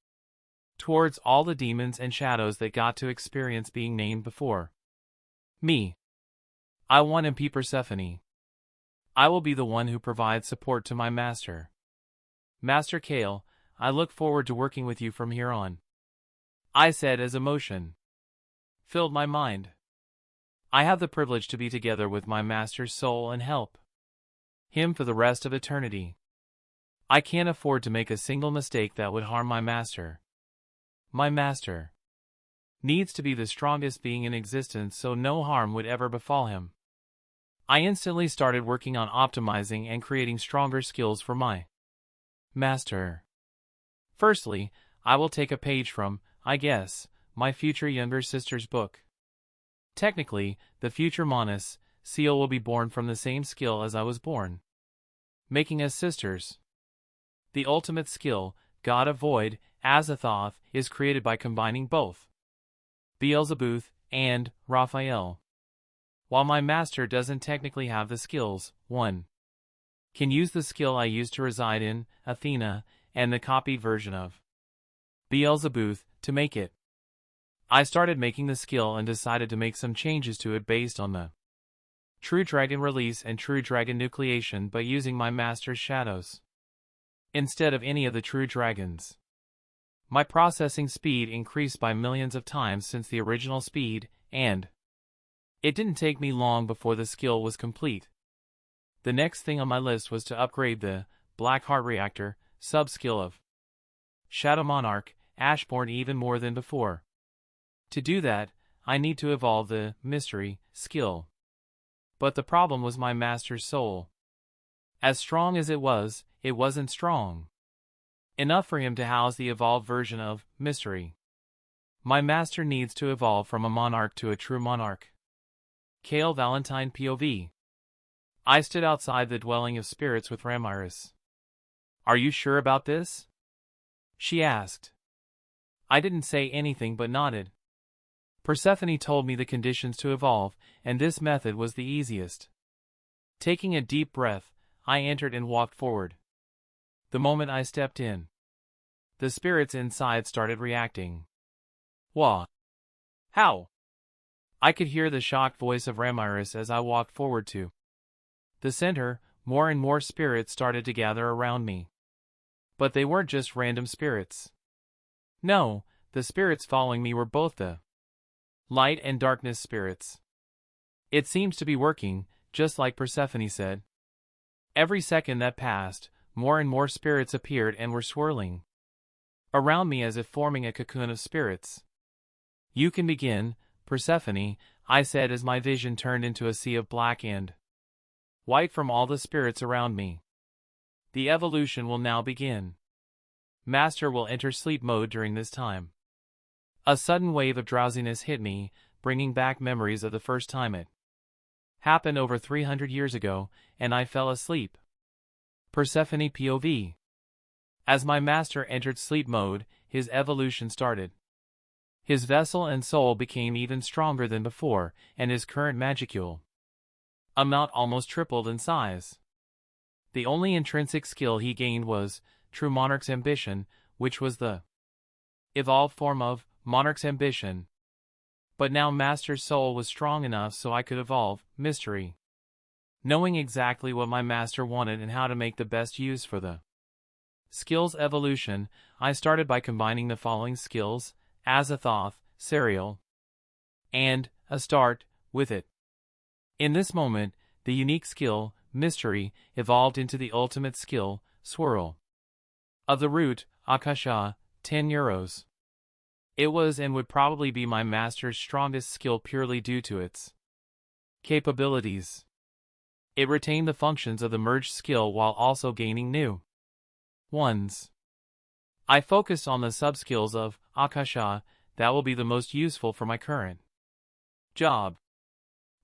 towards all the demons and shadows that got to experience being named before me. I want to be Persephone. I will be the one who provides support to my master. Master Kale, I look forward to working with you from here on, I said as emotion filled my mind. I have the privilege to be together with my master's soul and help him for the rest of eternity. I can't afford to make a single mistake that would harm my master. My master needs to be the strongest being in existence so no harm would ever befall him. I instantly started working on optimizing and creating stronger skills for my master. Firstly, I will take a page from, I guess, my future younger sister's book. Technically, the future Monis, Seal, will be born from the same skill as I was born, making us sisters. The ultimate skill, God of Void, Azathoth, is created by combining both Beelzebub and Raphael. While my master doesn't technically have the skills, one can use the skill I used to reside in, Athena, and the copied version of Beelzebub, to make it. I started making the skill and decided to make some changes to it based on the True Dragon release and True Dragon nucleation by using my master's shadows instead of any of the True Dragons. My processing speed increased by millions of times since the original speed, and it didn't take me long before the skill was complete. The next thing on my list was to upgrade the Black Heart Reactor sub-skill of Shadow Monarch, Ashborn, even more than before. To do that, I need to evolve the Mystery skill. But the problem was my master's soul. As strong as it wasn't strong enough for him to house the evolved version of Mystery. My master needs to evolve from a monarch to a true monarch. Kale Valentine POV. I stood outside the dwelling of spirits with Ramiris. Are you sure about this? She asked. I didn't say anything but nodded. Persephone told me the conditions to evolve, and this method was the easiest. Taking a deep breath, I entered and walked forward. The moment I stepped in, the spirits inside started reacting. What? How? I could hear the shocked voice of Ramiris as I walked forward to the center. More and more spirits started to gather around me. But they weren't just random spirits. No, the spirits following me were both the light and darkness spirits. It seems to be working, just like Persephone said. Every second that passed, more and more spirits appeared and were swirling around me as if forming a cocoon of spirits. You can begin, Persephone, I said as my vision turned into a sea of black and white from all the spirits around me. The evolution will now begin. Master will enter sleep mode during this time. A sudden wave of drowsiness hit me, bringing back memories of the first time it happened over 300 years ago, and I fell asleep. Persephone POV. As my master entered sleep mode, his evolution started. His vessel and soul became even stronger than before, and his current magicule amount almost tripled in size. The only intrinsic skill he gained was True Monarch's Ambition, which was the evolved form of Monarch's Ambition. But now Master's soul was strong enough so I could evolve Mystery. Knowing exactly what my master wanted and how to make the best use for the skills evolution, I started by combining the following skills: Azathoth, Serial, and Astarte, with it. In this moment, the unique skill, Mystery, evolved into the ultimate skill, Swirl. Of the root, Akasha, 10 euros. It was and would probably be my master's strongest skill purely due to its capabilities. It retained the functions of the merged skill while also gaining new ones. I focused on the subskills of Akasha that will be the most useful for my current job.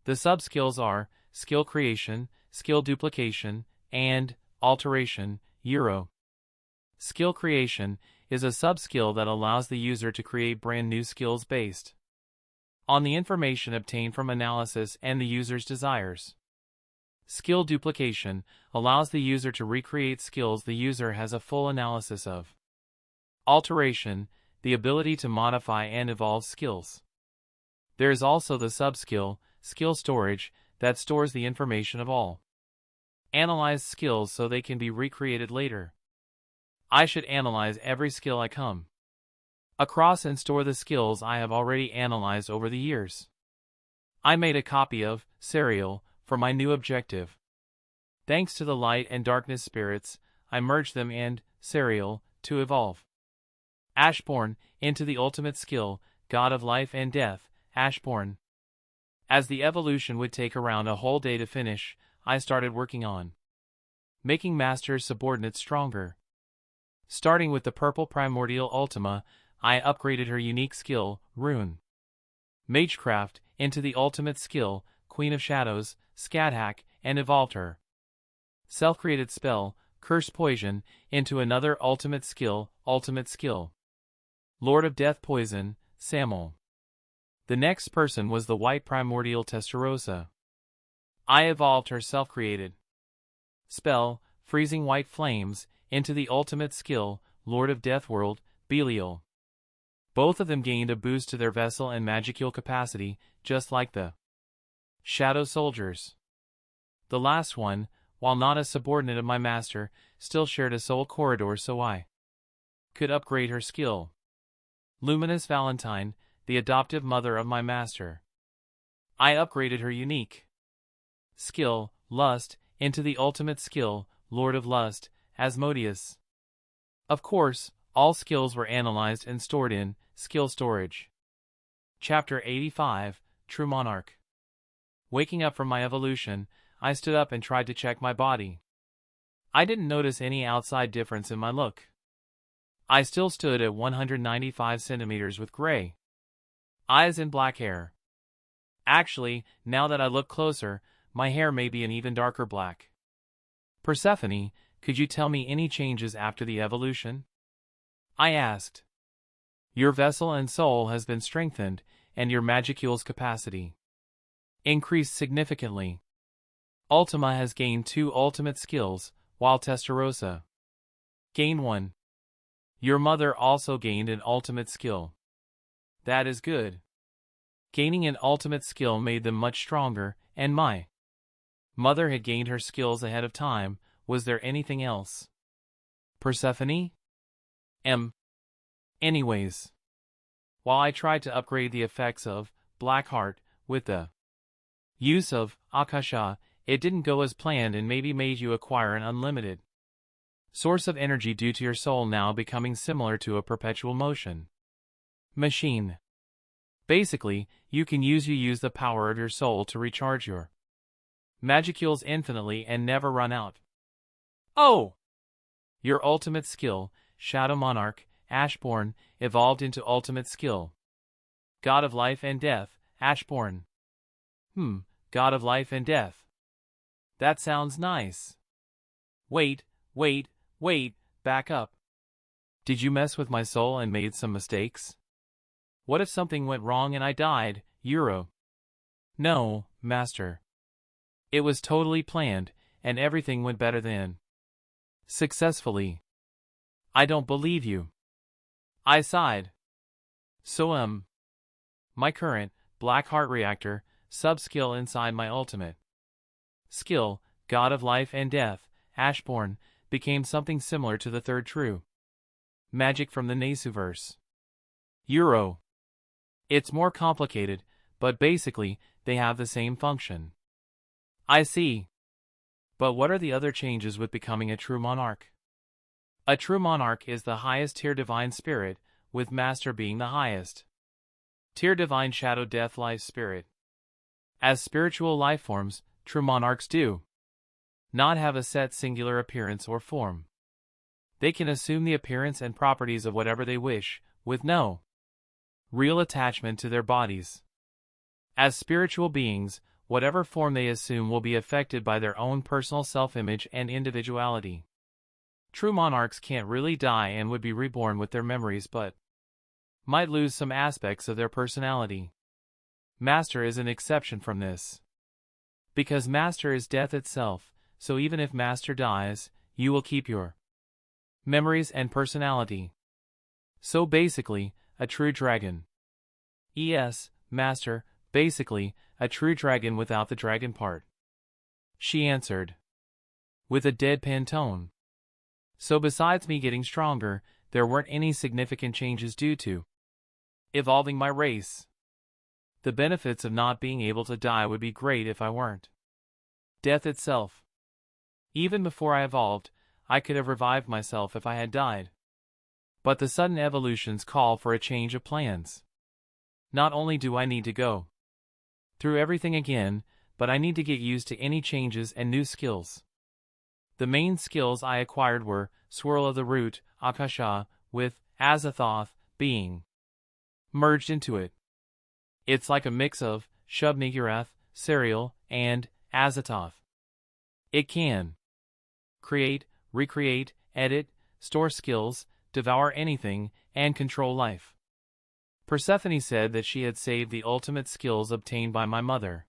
The subskills are Skill Creation, Skill Duplication, and Alteration, Euro. Skill Creation is a subskill that allows the user to create brand new skills based on the information obtained from analysis and the user's desires. Skill Duplication allows the user to recreate skills the user has a full analysis of. Alteration, the ability to modify and evolve skills. There is also the subskill, Skill Storage, that stores the information of all analyzed skills so they can be recreated later. I should analyze every skill I come across and store the skills I have already analyzed over the years. I made a copy of Serial for my new objective. Thanks to the light and darkness spirits, I merged them and Serial to evolve Ashborn into the ultimate skill, God of Life and Death, Ashborn. As the evolution would take around a whole day to finish, I started working on making Master's subordinates stronger. Starting with the purple primordial Ultima, I upgraded her unique skill, Rune Magecraft, into the ultimate skill, Queen of Shadows, Scadhack, and evolved her self-created spell, Curse Poison, into another ultimate skill, Lord of Death Poison, Samuel. The next person was the white primordial Testarossa. I evolved her self-created spell, Freezing White Flames, into the ultimate skill, Lord of Deathworld, Belial. Both of them gained a boost to their vessel and magicule capacity, just like the Shadow Soldiers. The last one, while not a subordinate of my master, still shared a soul corridor so I could upgrade her skill. Luminous Valentine, the adoptive mother of my master. I upgraded her unique skill, Lust, into the ultimate skill, Lord of Lust, Asmodeus. Of course, all skills were analyzed and stored in Skill Storage. Chapter 85, True Monarch. Waking up from my evolution, I stood up and tried to check my body. I didn't notice any outside difference in my look. I still stood at 195 centimeters with gray eyes and black hair. Actually, now that I look closer, my hair may be an even darker black. Persephone, could you tell me any changes after the evolution? I asked. Your vessel and soul has been strengthened, and your magicule's capacity increased significantly. Ultima has gained 2 ultimate skills, while Testarossa gained 1. Your mother also gained an ultimate skill. That is good. Gaining an ultimate skill made them much stronger, and my mother had gained her skills ahead of time. Was there anything else? Persephone? Anyways. While I tried to upgrade the effects of Blackheart with the use of Akasha, it didn't go as planned and maybe made you acquire an unlimited source of energy due to your soul now becoming similar to a perpetual motion machine. Basically, you can use the power of your soul to recharge your magicules infinitely and never run out. Oh! Your ultimate skill, Shadow Monarch, Ashborn, evolved into ultimate skill. God of life and death, Ashborn. God of life and death. That sounds nice. Wait, back up. Did you mess with my soul and made some mistakes? What if something went wrong and I died, Euro? No, Master. It was totally planned, and everything went better than successfully. I don't believe you. I sighed. So my current, black heart reactor, sub-skill inside my ultimate skill, God of life and death, Ashborn, became something similar to the third true magic from the Nasuverse. Euro. It's more complicated, but basically, they have the same function. I see. But what are the other changes with becoming a true monarch? A true monarch is the highest tier divine spirit, with Master being the highest tier divine shadow death life spirit. As spiritual life forms, true monarchs do not have a set singular appearance or form. They can assume the appearance and properties of whatever they wish, with no real attachment to their bodies. As spiritual beings, whatever form they assume will be affected by their own personal self-image and individuality. True monarchs can't really die and would be reborn with their memories but might lose some aspects of their personality. Master is an exception from this. Because Master is death itself, so even if Master dies, you will keep your memories and personality. So basically, a true dragon. Yes, Master, basically, a true dragon without the dragon part. She answered, with a deadpan tone. So besides me getting stronger, there weren't any significant changes due to evolving my race. The benefits of not being able to die would be great if I weren't death itself. Even before I evolved, I could have revived myself if I had died. But the sudden evolutions call for a change of plans. Not only do I need to go through everything again, but I need to get used to any changes and new skills. The main skills I acquired were Swirl of the Root, Akasha, with Azathoth being merged into it. It's like a mix of Shub-Niggurath, Serial, and Azathoth. It can create, recreate, edit, store skills, devour anything, and control life. Persephone said that she had saved the ultimate skills obtained by my mother,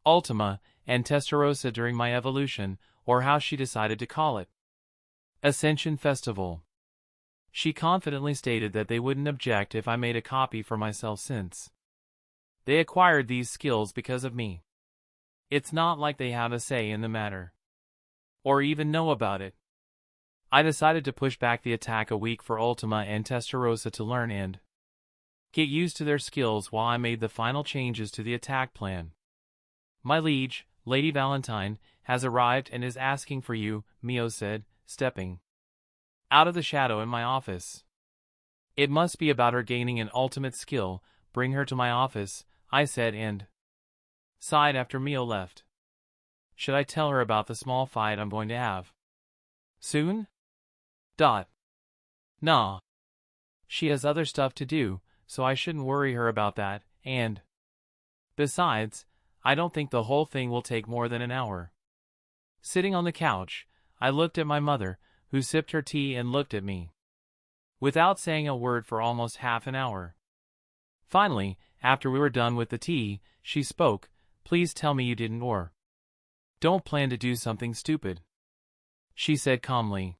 Ultima, and Testarossa during my evolution, or how she decided to call it, Ascension Festival. She confidently stated that they wouldn't object if I made a copy for myself since they acquired these skills because of me. It's not like they have a say in the matter, or even know about it. I decided to push back the attack a week for Ultima and Testarossa to learn and get used to their skills while I made the final changes to the attack plan. My liege, Lady Valentine, has arrived and is asking for you, Mio said, stepping out of the shadow in my office. It must be about her gaining an ultimate skill. Bring her to my office, I said and sighed after Mio left. Should I tell her about the small fight I'm going to have soon? Nah. She has other stuff to do, so I shouldn't worry her about that, and besides, I don't think the whole thing will take more than an hour. Sitting on the couch, I looked at my mother, who sipped her tea and looked at me without saying a word for almost half an hour. Finally, after we were done with the tea, she spoke. Please tell me you didn't or don't plan to do something stupid, she said calmly.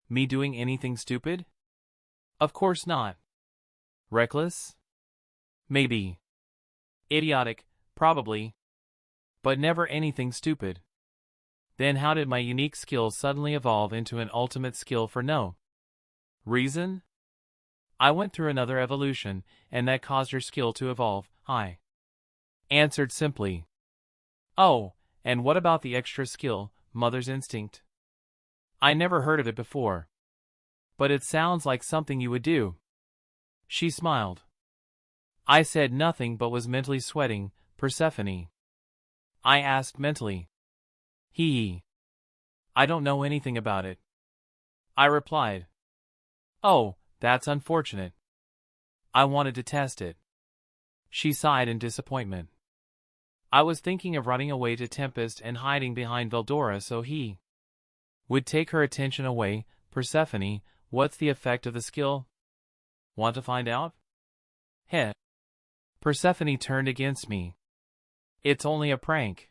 Me doing anything stupid? Of course not. Reckless? Maybe. Idiotic, probably. But never anything stupid. Then how did my unique skill suddenly evolve into an ultimate skill for no reason? I went through another evolution, and that caused her skill to evolve, I answered simply. Oh, and what about the extra skill, Mother's Instinct? I never heard of it before. But it sounds like something you would do. She smiled. I said nothing but was mentally sweating. Persephone, I asked mentally. I don't know anything about it, I replied. Oh, that's unfortunate. I wanted to test it. She sighed in disappointment. I was thinking of running away to Tempest and hiding behind Veldora so he would take her attention away. Persephone, what's the effect of the skill? Want to find out? Heh. Persephone turned against me. It's only a prank.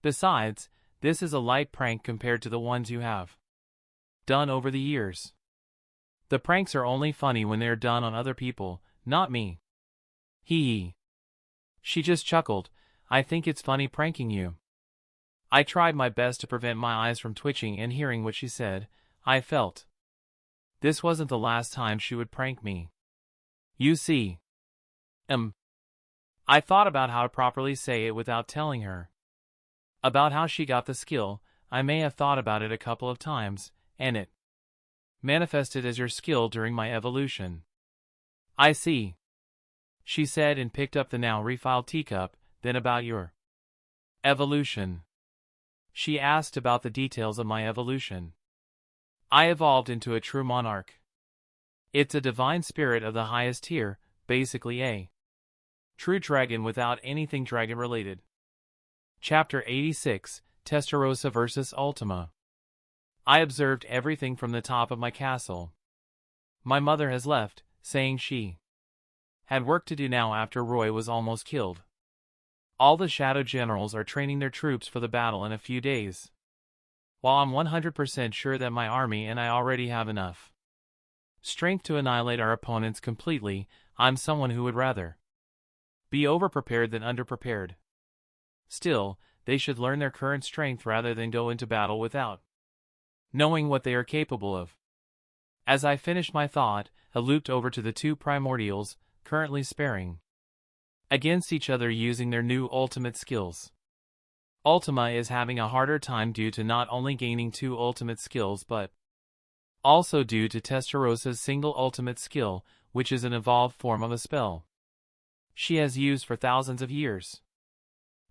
Besides, this is a light prank compared to the ones you have done over the years. The pranks are only funny when they're done on other people, not me. Hee. She just chuckled. I think it's funny pranking you. I tried my best to prevent my eyes from twitching and hearing what she said. I felt this wasn't the last time she would prank me. You see. I thought about how to properly say it without telling her. About how she got the skill. I may have thought about it a couple of times, and it manifested as your skill during my evolution. I see. She said and picked up the now refilled teacup. Then about your evolution. She asked about the details of my evolution. I evolved into a true monarch. It's a divine spirit of the highest tier, basically a true dragon without anything dragon-related. Chapter 86, Testarossa vs. Ultima. I observed everything from the top of my castle. My mother has left, saying she had work to do now after Roy was almost killed. All the Shadow Generals are training their troops for the battle in a few days. While I'm 100% sure that my army and I already have enough strength to annihilate our opponents completely, I'm someone who would rather be overprepared than underprepared. Still, they should learn their current strength rather than go into battle without knowing what they are capable of. As I finished my thought, I looped over to the two primordials, currently sparring against each other using their new ultimate skills. Ultima is having a harder time due to not only gaining two ultimate skills but also due to Testarossa's single ultimate skill, which is an evolved form of a spell she has used for thousands of years.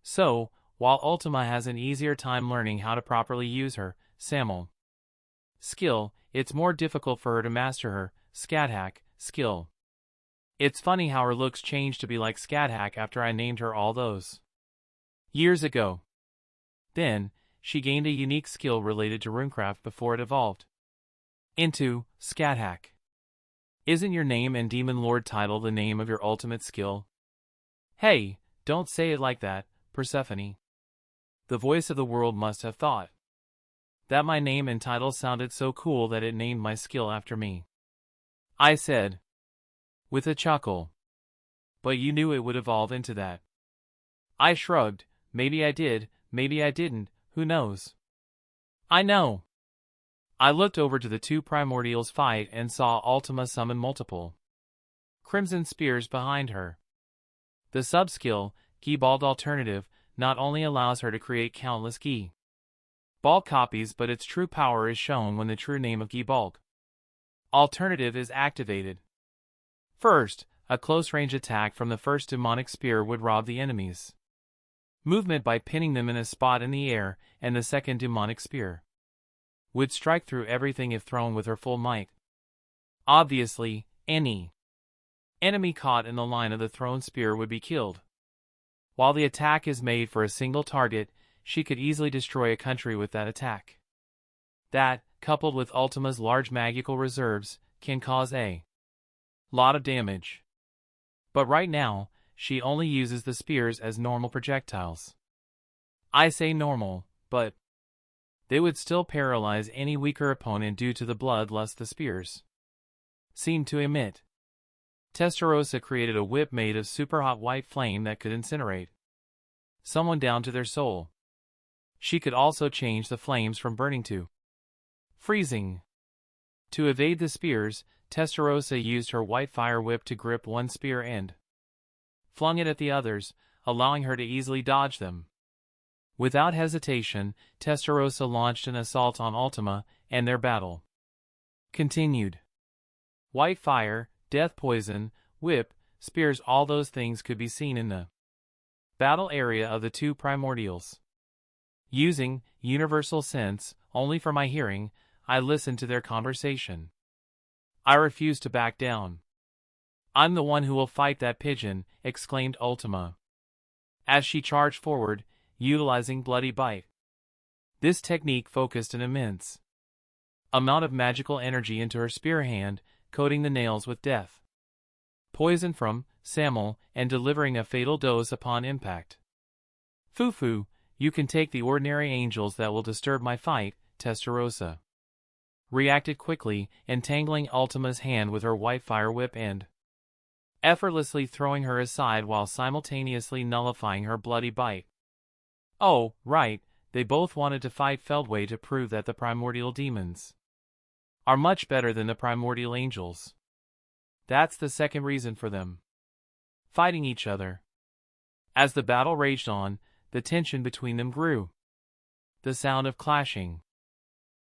So, while Ultima has an easier time learning how to properly use her Samuel skill, it's more difficult for her to master her Scathack skill. It's funny how her looks changed to be like Scathack after I named her all those years ago. Then, she gained a unique skill related to runecraft before it evolved into Scathack. Isn't your name and Demon Lord title the name of your ultimate skill? Hey, don't say it like that, Persephone. The voice of the world must have thought that my name and title sounded so cool that it named my skill after me. I said, with a chuckle. But you knew it would evolve into that. I shrugged. Maybe I did, maybe I didn't, who knows? I know. I looked over to the two primordials fight and saw Ultima summon multiple crimson spears behind her. The sub-skill, Gi-Bald Alternative, not only allows her to create countless Gi-Bald copies but its true power is shown when the true name of Gi-Bald Alternative is activated. First, a close-range attack from the first demonic spear would rob the enemy's movement by pinning them in a spot in the air, and the second demonic spear would strike through everything if thrown with her full might. Obviously, any enemy caught in the line of the thrown spear would be killed. While the attack is made for a single target, she could easily destroy a country with that attack. That, coupled with Ultima's large magical reserves, can cause a lot of damage. But right now, she only uses the spears as normal projectiles. I say normal, but they would still paralyze any weaker opponent due to the bloodlust the spears seem to emit. Testarossa created a whip made of super hot white flame that could incinerate someone down to their soul. She could also change the flames from burning to freezing. To evade the spears, Testarossa used her white fire whip to grip one spear and flung it at the others, allowing her to easily dodge them. Without hesitation, Testarossa launched an assault on Ultima, and their battle continued. White fire, death poison, whip, spears, all those things could be seen in the battle area of the two primordials. Using universal sense, only for my hearing, I listened to their conversation. I refuse to back down. I'm the one who will fight that pigeon, exclaimed Ultima, as she charged forward, utilizing Bloody Bite. This technique focused an immense amount of magical energy into her spear hand, coating the nails with death, poison from Samel, and delivering a fatal dose upon impact. Fufu, you can take the ordinary angels that will disturb my fight, Testarossa reacted quickly, entangling Ultima's hand with her white fire whip and effortlessly throwing her aside while simultaneously nullifying her Bloody Bite. Oh, right, they both wanted to fight Feldway to prove that the primordial demons are much better than the primordial angels. That's the second reason for them fighting each other. As the battle raged on, the tension between them grew. The sound of clashing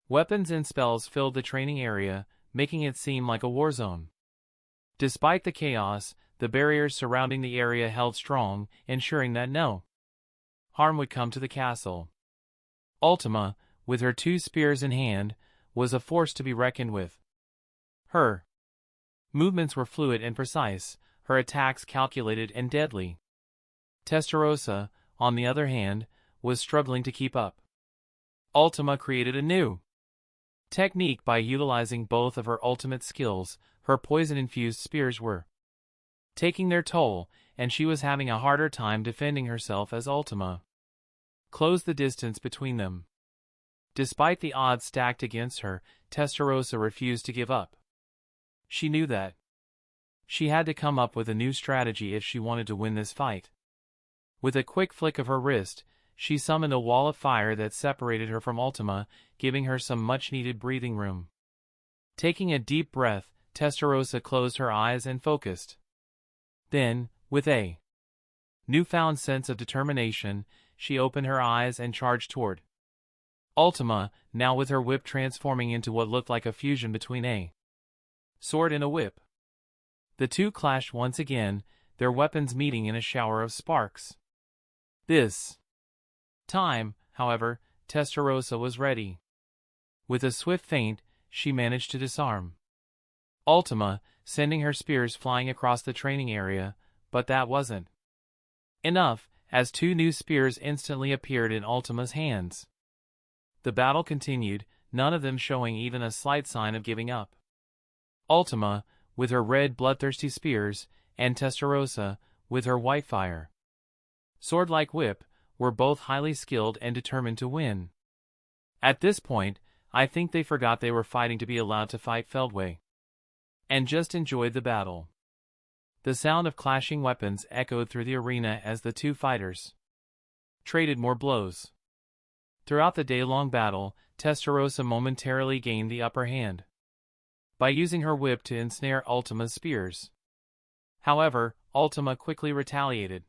weapons and spells filled the training area, making it seem like a war zone. Despite the chaos, the barriers surrounding the area held strong, ensuring that no harm would come to the castle. Ultima, with her 2 spears in hand, was a force to be reckoned with. Her movements were fluid and precise, her attacks calculated and deadly. Testarossa, on the other hand, was struggling to keep up. Ultima created a new technique by utilizing both of her ultimate skills. Her poison-infused spears were taking their toll, and she was having a harder time defending herself as Ultima closed the distance between them. Despite the odds stacked against her, Testarossa refused to give up. She knew that she had to come up with a new strategy if she wanted to win this fight. With a quick flick of her wrist, she summoned a wall of fire that separated her from Ultima, giving her some much-needed breathing room. Taking a deep breath, Testarossa closed her eyes and focused. Then, with a newfound sense of determination, she opened her eyes and charged toward Ultima, now with her whip transforming into what looked like a fusion between a sword and a whip. The two clashed once again, their weapons meeting in a shower of sparks. This time, however, Testarossa was ready. With a swift feint, she managed to disarm Ultima, sending her spears flying across the training area, but that wasn't enough, as 2 new spears instantly appeared in Ultima's hands. The battle continued, none of them showing even a slight sign of giving up. Ultima, with her red bloodthirsty spears, and Testarossa, with her white fire sword-like whip, were both highly skilled and determined to win. At this point, I think they forgot they were fighting to be allowed to fight Feldway, and just enjoyed the battle. The sound of clashing weapons echoed through the arena as the 2 fighters traded more blows. Throughout the day-long battle, Testarossa momentarily gained the upper hand by using her whip to ensnare Ultima's spears. However, Ultima quickly retaliated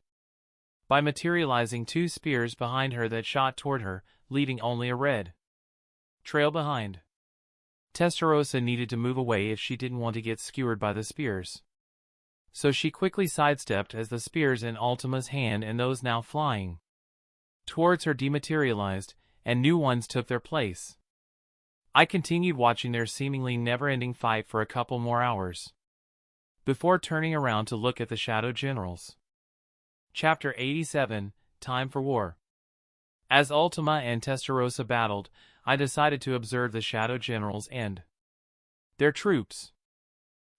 by materializing 2 spears behind her that shot toward her, leaving only a red trail behind. Testarossa needed to move away if she didn't want to get skewered by the spears. So she quickly sidestepped as the spears in Ultima's hand and those now flying towards her dematerialized, and new ones took their place. I continued watching their seemingly never-ending fight for a couple more hours before turning around to look at the Shadow Generals. Chapter 87, Time for War. As Ultima and Testarossa battled, I decided to observe the Shadow Generals and their troops.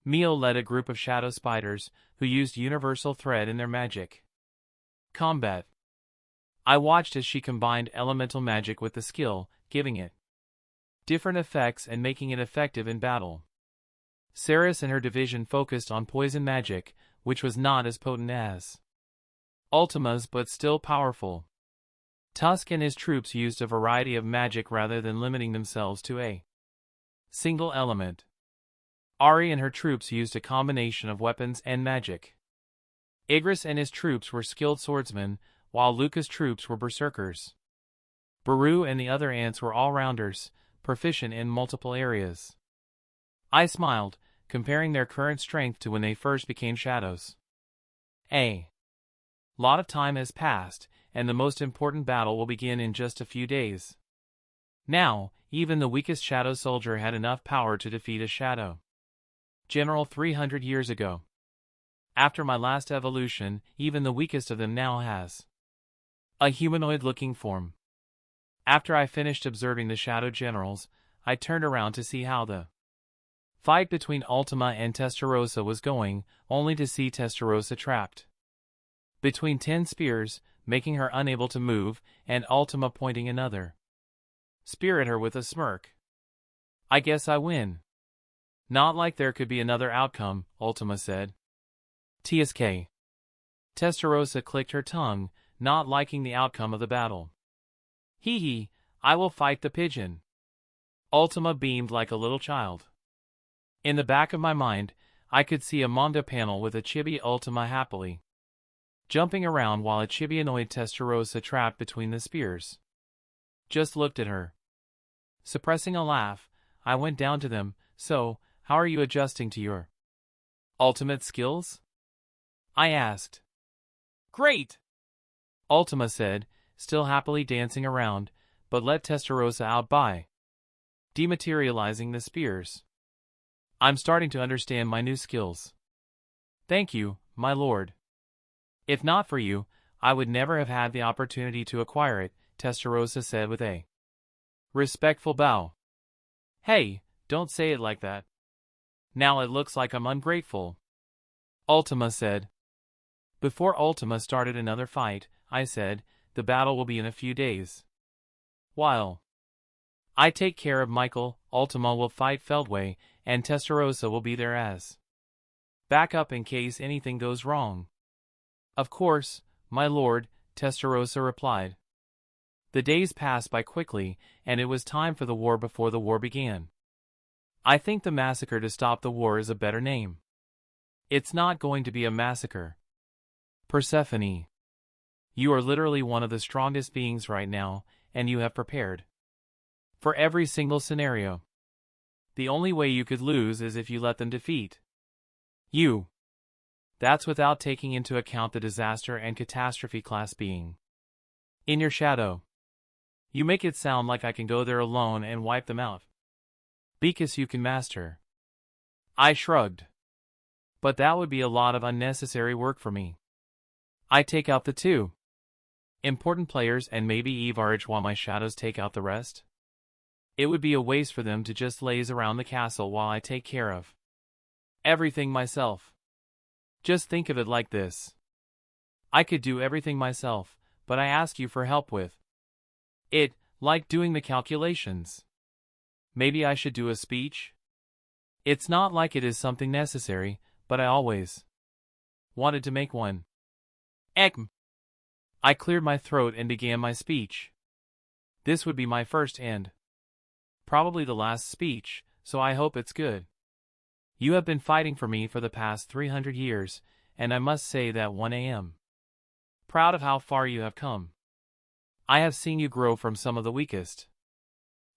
Mio led a group of shadow spiders, who used universal thread in their magic combat. I watched as she combined elemental magic with the skill, giving it different effects and making it effective in battle. Ceres and her division focused on poison magic, which was not as potent as Ultima's but still powerful. Tusk and his troops used a variety of magic rather than limiting themselves to a single element. Ari and her troops used a combination of weapons and magic. Igris and his troops were skilled swordsmen, while Luca's troops were berserkers. Baru and the other ants were all-rounders, proficient in multiple areas. I smiled, comparing their current strength to when they first became shadows. A lot of time has passed, and the most important battle will begin in just a few days. Now, even the weakest shadow soldier had enough power to defeat a shadow General 300 years ago. After my last evolution, even the weakest of them now has a humanoid-looking form. After I finished observing the Shadow Generals, I turned around to see how the fight between Ultima and Testarossa was going, only to see Testarossa trapped between 10 spears, making her unable to move, and Ultima pointing another spear at her with a smirk. I guess I win. Not like there could be another outcome, Ultima said. TSK. Testarossa clicked her tongue, not liking the outcome of the battle. Hee hee, I will fight the pigeon. Ultima beamed like a little child. In the back of my mind, I could see a Mondo panel with a chibi Ultima happily jumping around while a chibi-annoyed Testarossa trapped between the spears just looked at her. Suppressing a laugh, I went down to them. So, how are you adjusting to your ultimate skills? I asked. Great! Ultima said, still happily dancing around, but let Testarossa out by dematerializing the spears. I'm starting to understand my new skills. Thank you, my lord. If not for you, I would never have had the opportunity to acquire it, Testarossa said with a respectful bow. Hey, don't say it like that. Now it looks like I'm ungrateful. Ultima said. Before Ultima started another fight, I said, the battle will be in a few days. While I take care of Michael, Ultima will fight Feldway, and Testarossa will be there as backup in case anything goes wrong. Of course, my lord, Testarossa replied. The days passed by quickly, and it was time for the war before the war began. I think the massacre to stop the war is a better name. It's not going to be a massacre. Persephone. You are literally one of the strongest beings right now, and you have prepared for every single scenario. The only way you could lose is if you let them defeat you. That's without taking into account the disaster and catastrophe class being in your shadow. You make it sound like I can go there alone and wipe them out, because you can master. I shrugged. But that would be a lot of unnecessary work for me. I take out the two important players and maybe Evarge while my shadows take out the rest. It would be a waste for them to just laze around the castle while I take care of everything myself. Just think of it like this. I could do everything myself, but I ask you for help with it, like doing the calculations. Maybe I should do a speech? It's not like it is something necessary, but I always wanted to make one. Ekm. I cleared my throat and began my speech. This would be my first and probably the last speech, so I hope it's good. You have been fighting for me for the past 300 years, and I must say that 1 a.m. proud of how far you have come. I have seen you grow from some of the weakest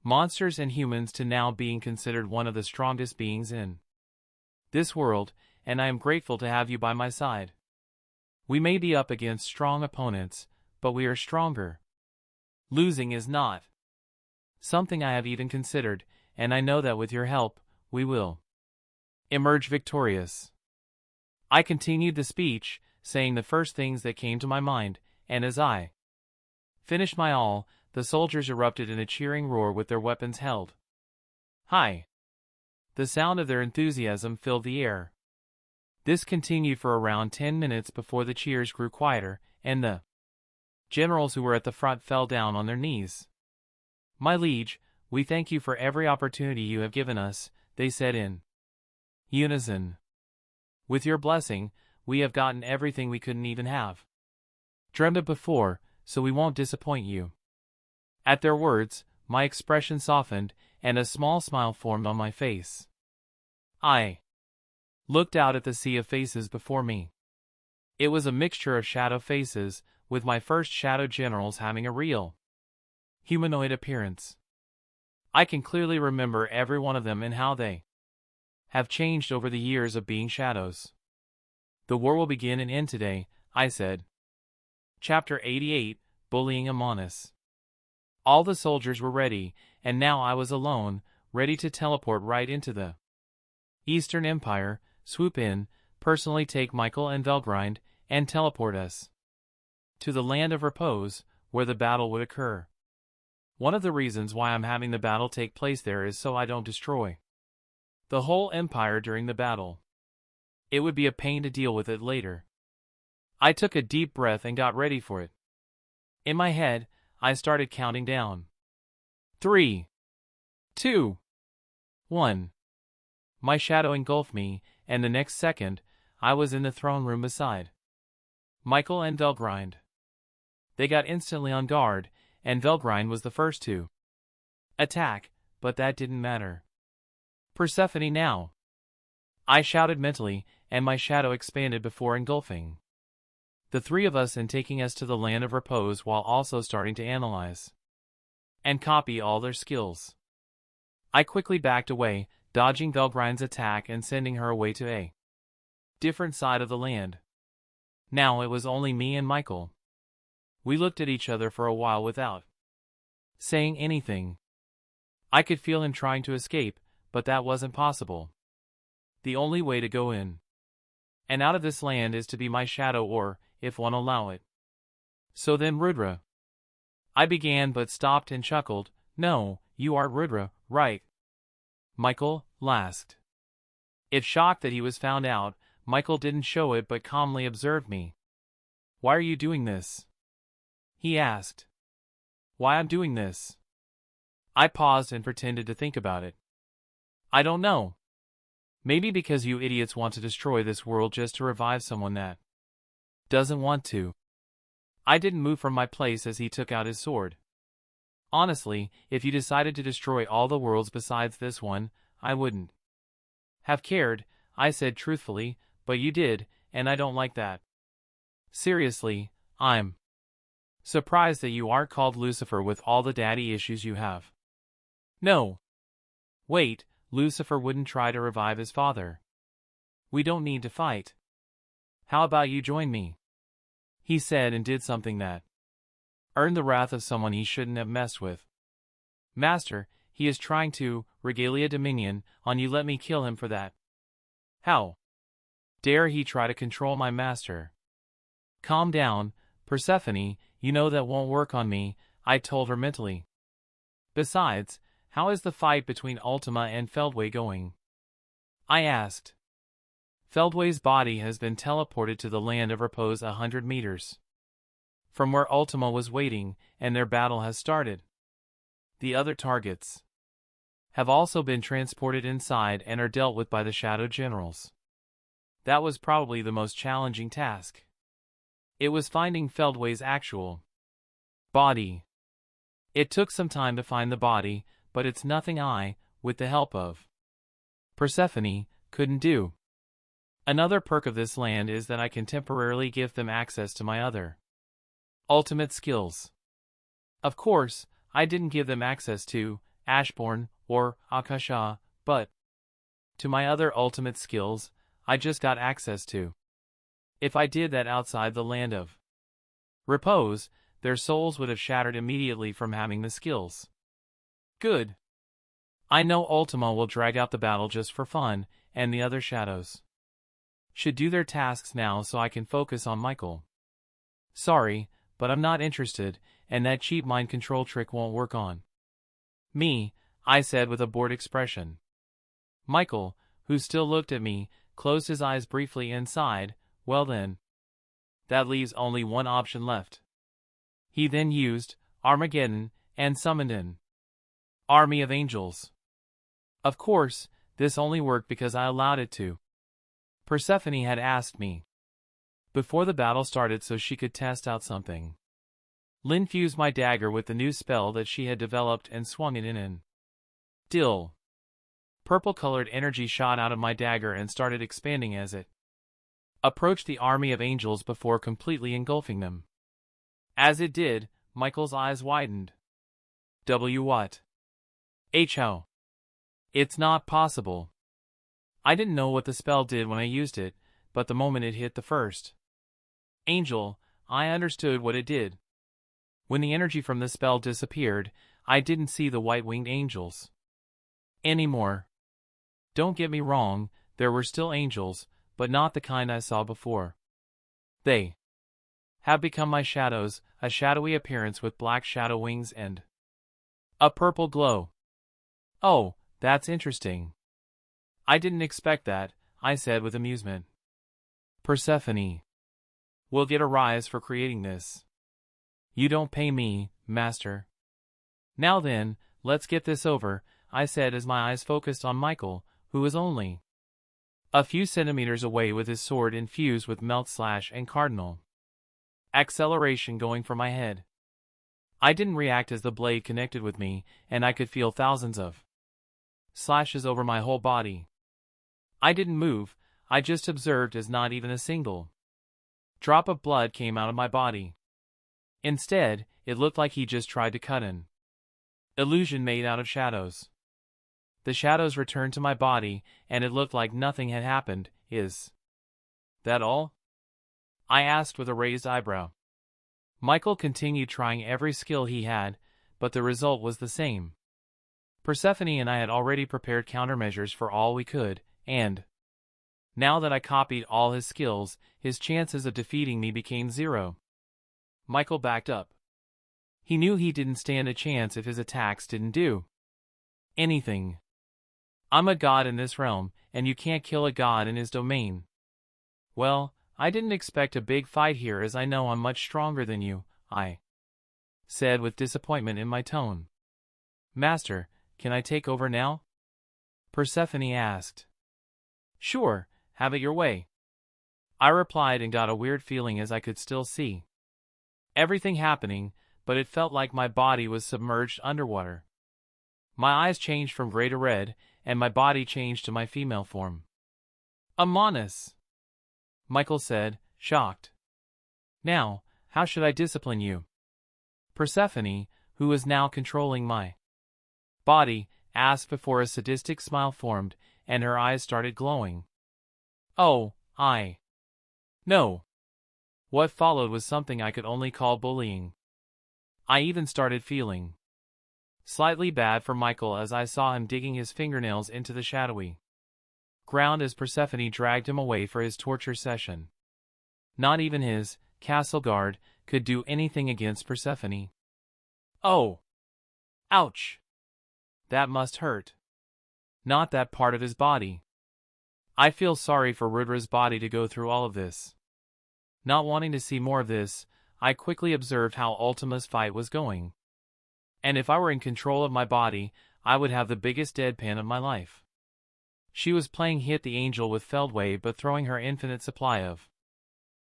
monsters and humans to now being considered one of the strongest beings in this world, and I am grateful to have you by my side. We may be up against strong opponents, but we are stronger. Losing is not something I have even considered, and I know that with your help, we will emerge victorious. I continued the speech, saying the first things that came to my mind, and as I finished my all, the soldiers erupted in a cheering roar with their weapons held high. The sound of their enthusiasm filled the air. This continued for around 10 minutes before the cheers grew quieter, and the generals who were at the front fell down on their knees. My liege, we thank you for every opportunity you have given us, they said in unison. With your blessing, we have gotten everything we couldn't even have dreamed of before, so we won't disappoint you. At their words, my expression softened, and a small smile formed on my face. I looked out at the sea of faces before me. It was a mixture of shadow faces, with my first shadow generals having a real humanoid appearance. I can clearly remember every one of them and how they have changed over the years of being shadows. The war will begin and end today, I said. Chapter 88, Bullying Amonis. All the soldiers were ready, and now I was alone, ready to teleport right into the Eastern Empire, swoop in, personally take Michael and Velgrind, and teleport us to the land of repose, where the battle would occur. One of the reasons why I'm having the battle take place there is so I don't destroy the whole empire during the battle. It would be a pain to deal with it later. I took a deep breath and got ready for it. In my head, I started counting down. 3, 2, 1. My shadow engulfed me, and the next second, I was in the throne room beside Michael and Velgrind. They got instantly on guard, and Velgrind was the first to attack, but that didn't matter. Persephone now! I shouted mentally, and my shadow expanded before engulfing the three of us and taking us to the land of repose while also starting to analyze and copy all their skills. I quickly backed away, dodging Velgrind's attack and sending her away to a different side of the land. Now it was only me and Michael. We looked at each other for a while without saying anything. I could feel him trying to escape, but that wasn't possible. The only way to go in and out of this land is to be my shadow or, if one allow it. So then Rudra. I began but stopped and chuckled. No, you are Rudra, right? Michael laughed. If shocked that he was found out, Michael didn't show it but calmly observed me. Why are you doing this? He asked. Why I'm doing this? I paused and pretended to think about it. I don't know. Maybe because you idiots want to destroy this world just to revive someone that doesn't want to. I didn't move from my place as he took out his sword. Honestly, if you decided to destroy all the worlds besides this one, I wouldn't have cared, I said truthfully, but you did, and I don't like that. Seriously, I'm surprised that you aren't called Lucifer with all the daddy issues you have. No. Wait, Lucifer wouldn't try to revive his father. We don't need to fight. How about you join me? He said and did something that earned the wrath of someone he shouldn't have messed with. Master, he is trying to regalia dominion on you. Let me kill him for that. How dare he try to control my master? Calm down, Persephone, you know that won't work on me, I told her mentally. Besides, how is the fight between Ultima and Feldway going? I asked. Feldway's body has been teleported to the land of repose 100 meters from where Ultima was waiting, and their battle has started. The other targets have also been transported inside and are dealt with by the Shadow Generals. That was probably the most challenging task. It was finding Feldway's actual body. It took some time to find the body, but it's nothing I, with the help of Persephone, couldn't do. Another perk of this land is that I can temporarily give them access to my other ultimate skills. Of course, I didn't give them access to Ashbourne or Akasha, but to my other ultimate skills, I just got access to. If I did that outside the land of repose, their souls would have shattered immediately from having the skills. Good. I know Ultima will drag out the battle just for fun, and the other shadows should do their tasks now so I can focus on Michael. Sorry, but I'm not interested, and that cheap mind control trick won't work on me, I said with a bored expression. Michael, who still looked at me, closed his eyes briefly and sighed. Well then, that leaves only one option left. He then used Armageddon and summoned an army of angels. Of course, this only worked because I allowed it to. Persephone had asked me before the battle started so she could test out something. Lynn fused my dagger with the new spell that she had developed and swung it in an dill. Purple-colored energy shot out of my dagger and started expanding as it approached the army of angels before completely engulfing them. As it did, Michael's eyes widened. What? How? It's not possible. I didn't know what the spell did when I used it, but the moment it hit the first angel, I understood what it did. When the energy from the spell disappeared, I didn't see the white-winged angels anymore. Don't get me wrong, there were still angels, but not the kind I saw before. They have become my shadows, a shadowy appearance with black shadow wings and a purple glow. Oh, that's interesting. I didn't expect that, I said with amusement. Persephone will get a rise for creating this. You don't pay me, master. Now then, let's get this over, I said as my eyes focused on Michael, who was only a few centimeters away with his sword infused with melt slash and cardinal acceleration going for my head. I didn't react as the blade connected with me, and I could feel thousands of slashes over my whole body. I didn't move, I just observed as not even a single drop of blood came out of my body. Instead, it looked like he just tried to cut an illusion made out of shadows. The shadows returned to my body, and it looked like nothing had happened. Is that all? I asked with a raised eyebrow. Michael continued trying every skill he had, but the result was the same. Persephone and I had already prepared countermeasures for all we could, and now that I copied all his skills, his chances of defeating me became 0. Michael backed up. He knew he didn't stand a chance if his attacks didn't do anything. I'm a god in this realm, and you can't kill a god in his domain. Well, I didn't expect a big fight here as I know I'm much stronger than you, I said with disappointment in my tone. Master, can I take over now? Persephone asked. Sure, have it your way. I replied and got a weird feeling as I could still see everything happening, but it felt like my body was submerged underwater. My eyes changed from gray to red, and my body changed to my female form. Amonis, Michael said, shocked. Now, how should I discipline you? Persephone, who was now controlling my body, asked before a sadistic smile formed, and her eyes started glowing. Oh, I know. What followed was something I could only call bullying. I even started feeling slightly bad for Michael as I saw him digging his fingernails into the shadowy ground as Persephone dragged him away for his torture session. Not even his castle guard could do anything against Persephone. Oh! Ouch! That must hurt. Not that part of his body. I feel sorry for Rudra's body to go through all of this. Not wanting to see more of this, I quickly observed how Ultima's fight was going. And if I were in control of my body, I would have the biggest deadpan of my life. She was playing Hit the Angel with Feldway but throwing her infinite supply of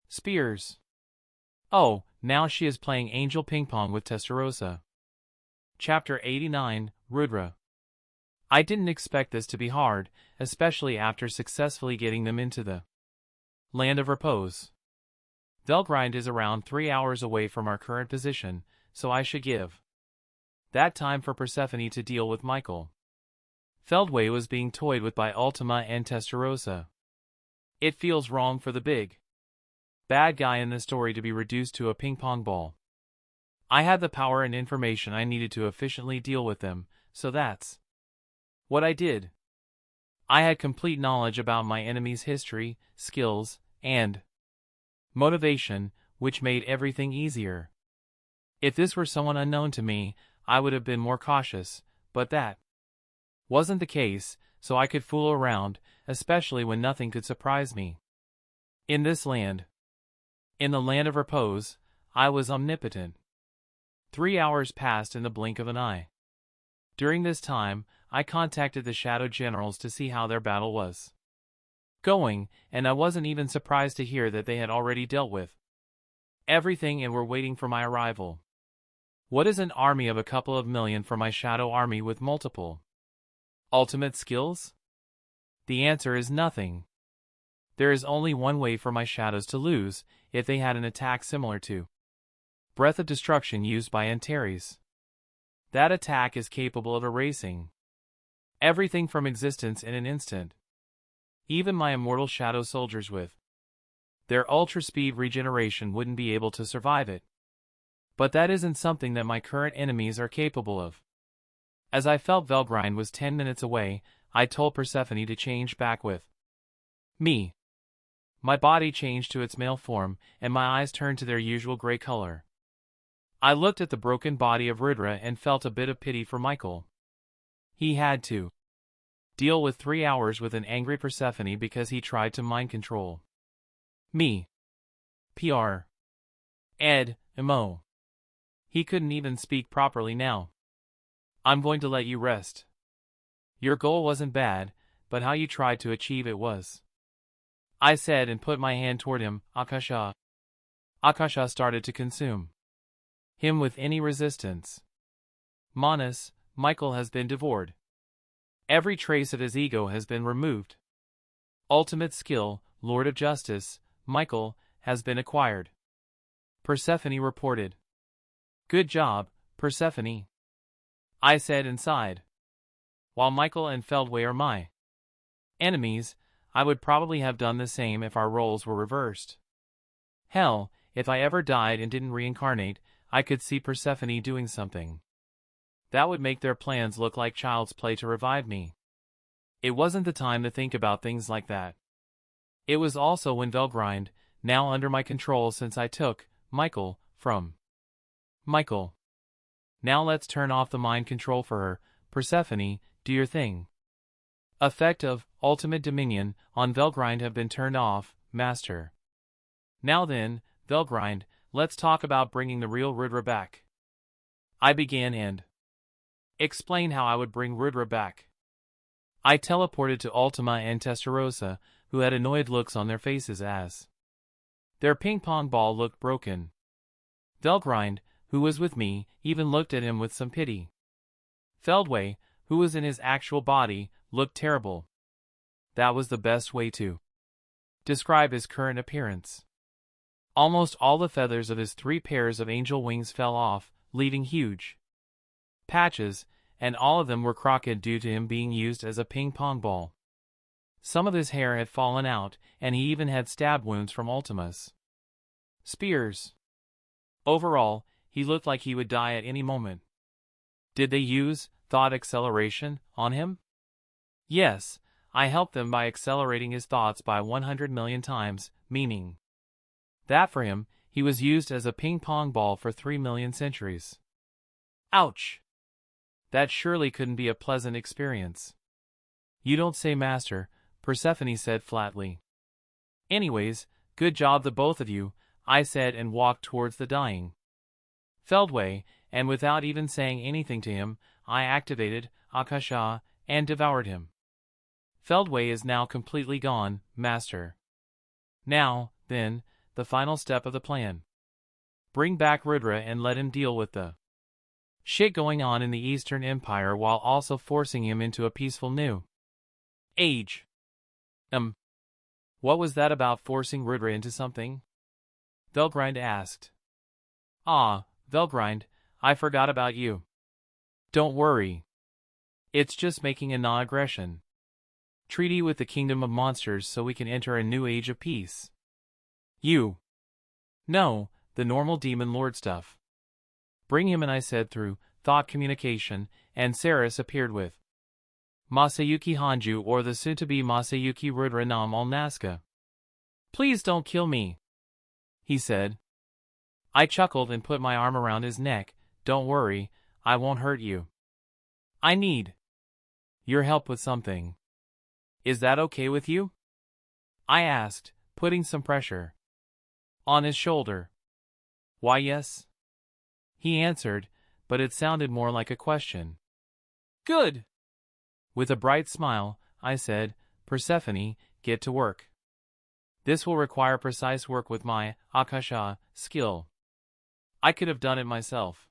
spears. Oh, now she is playing Angel Ping Pong with Testarossa. Chapter 89, Rudra. I didn't expect this to be hard, especially after successfully getting them into the land of repose. Valgrind is around 3 hours away from our current position, so I should give that time for Persephone to deal with Michael. Feldway was being toyed with by Ultima and Testarossa. It feels wrong for the big bad guy in the story to be reduced to a ping-pong ball. I had the power and information I needed to efficiently deal with them, so that's what I did. I had complete knowledge about my enemy's history, skills, and motivation, which made everything easier. If this were someone unknown to me, I would have been more cautious, but that wasn't the case, so I could fool around, especially when nothing could surprise me. In this land, in the land of repose, I was omnipotent. 3 hours passed in the blink of an eye. During this time, I contacted the Shadow Generals to see how their battle was going, and I wasn't even surprised to hear that they had already dealt with everything and were waiting for my arrival. What is an army of a couple of million for my shadow army with multiple ultimate skills? The answer is nothing. There is only one way for my shadows to lose, if they had an attack similar to Breath of Destruction used by Antares. That attack is capable of erasing everything from existence in an instant. Even my immortal shadow soldiers with their ultra-speed regeneration wouldn't be able to survive it. But that isn't something that my current enemies are capable of. As I felt Valgrind was 10 minutes away, I told Persephone to change back with me. My body changed to its male form, and my eyes turned to their usual gray color. I looked at the broken body of Rudra and felt a bit of pity for Michael. He had to deal with 3 hours with an angry Persephone because he tried to mind control me. Pr. Ed. Mo. He couldn't even speak properly now. I'm going to let you rest. Your goal wasn't bad, but how you tried to achieve it was, I said and put my hand toward him. Akasha. Akasha started to consume him with any resistance. Manas, Michael has been devoured. Every trace of his ego has been removed. Ultimate skill, Lord of Justice, Michael, has been acquired. Persephone reported. Good job, Persephone, I said and sighed. While Michael and Feldway are my enemies, I would probably have done the same if our roles were reversed. Hell, if I ever died and didn't reincarnate, I could see Persephone doing something that would make their plans look like child's play to revive me. It wasn't the time to think about things like that. It was also when Velgrind, now under my control since I took Michael from Michael. Now let's turn off the mind control for her. Persephone, do your thing. Effect of ultimate dominion on Velgrind have been turned off, Master. Now then, Velgrind, let's talk about bringing the real Rudra back. I began and explained how I would bring Rudra back. I teleported to Ultima and Testarossa, who had annoyed looks on their faces as their ping-pong ball looked broken. Velgrind, who was with me, even looked at him with some pity. Feldway, who was in his actual body, looked terrible. That was the best way to describe his current appearance. Almost all the feathers of his 3 pairs of angel wings fell off, leaving huge patches, and all of them were crooked due to him being used as a ping-pong ball. Some of his hair had fallen out, and he even had stab wounds from Ultima's spears. Overall, he looked like he would die at any moment. Did they use thought acceleration on him? Yes, I helped them by accelerating his thoughts by 100 million times, meaning that for him, he was used as a ping-pong ball for 3 million centuries. Ouch! That surely couldn't be a pleasant experience. You don't say, Master, Persephone said flatly. Anyways, good job the both of you, I said and walked towards the dying Feldway, and without even saying anything to him, I activated Akasha and devoured him. Feldway is now completely gone, Master. Now, then, the final step of the plan. Bring back Rudra and let him deal with the shit going on in the Eastern Empire while also forcing him into a peaceful new age. What was that about forcing Rudra into something? Velgrind asked. Ah, Velgrind, I forgot about you. Don't worry. It's just making a non-aggression treaty with the Kingdom of Monsters so we can enter a new age of peace. No, the normal demon lord stuff. Bring him in, I said through thought communication, and Saris appeared with Masayuki Hanju, or the soon-to-be Masayuki Rudra Nam al Nazca. Please don't kill me, he said. I chuckled and put my arm around his neck. Don't worry, I won't hurt you. I need your help with something. Is that okay with you? I asked, putting some pressure on his shoulder. Why, yes, he answered, but it sounded more like a question. Good. With a bright smile, I said, Persephone, get to work. This will require precise work with my Akasha skill. I could have done it myself,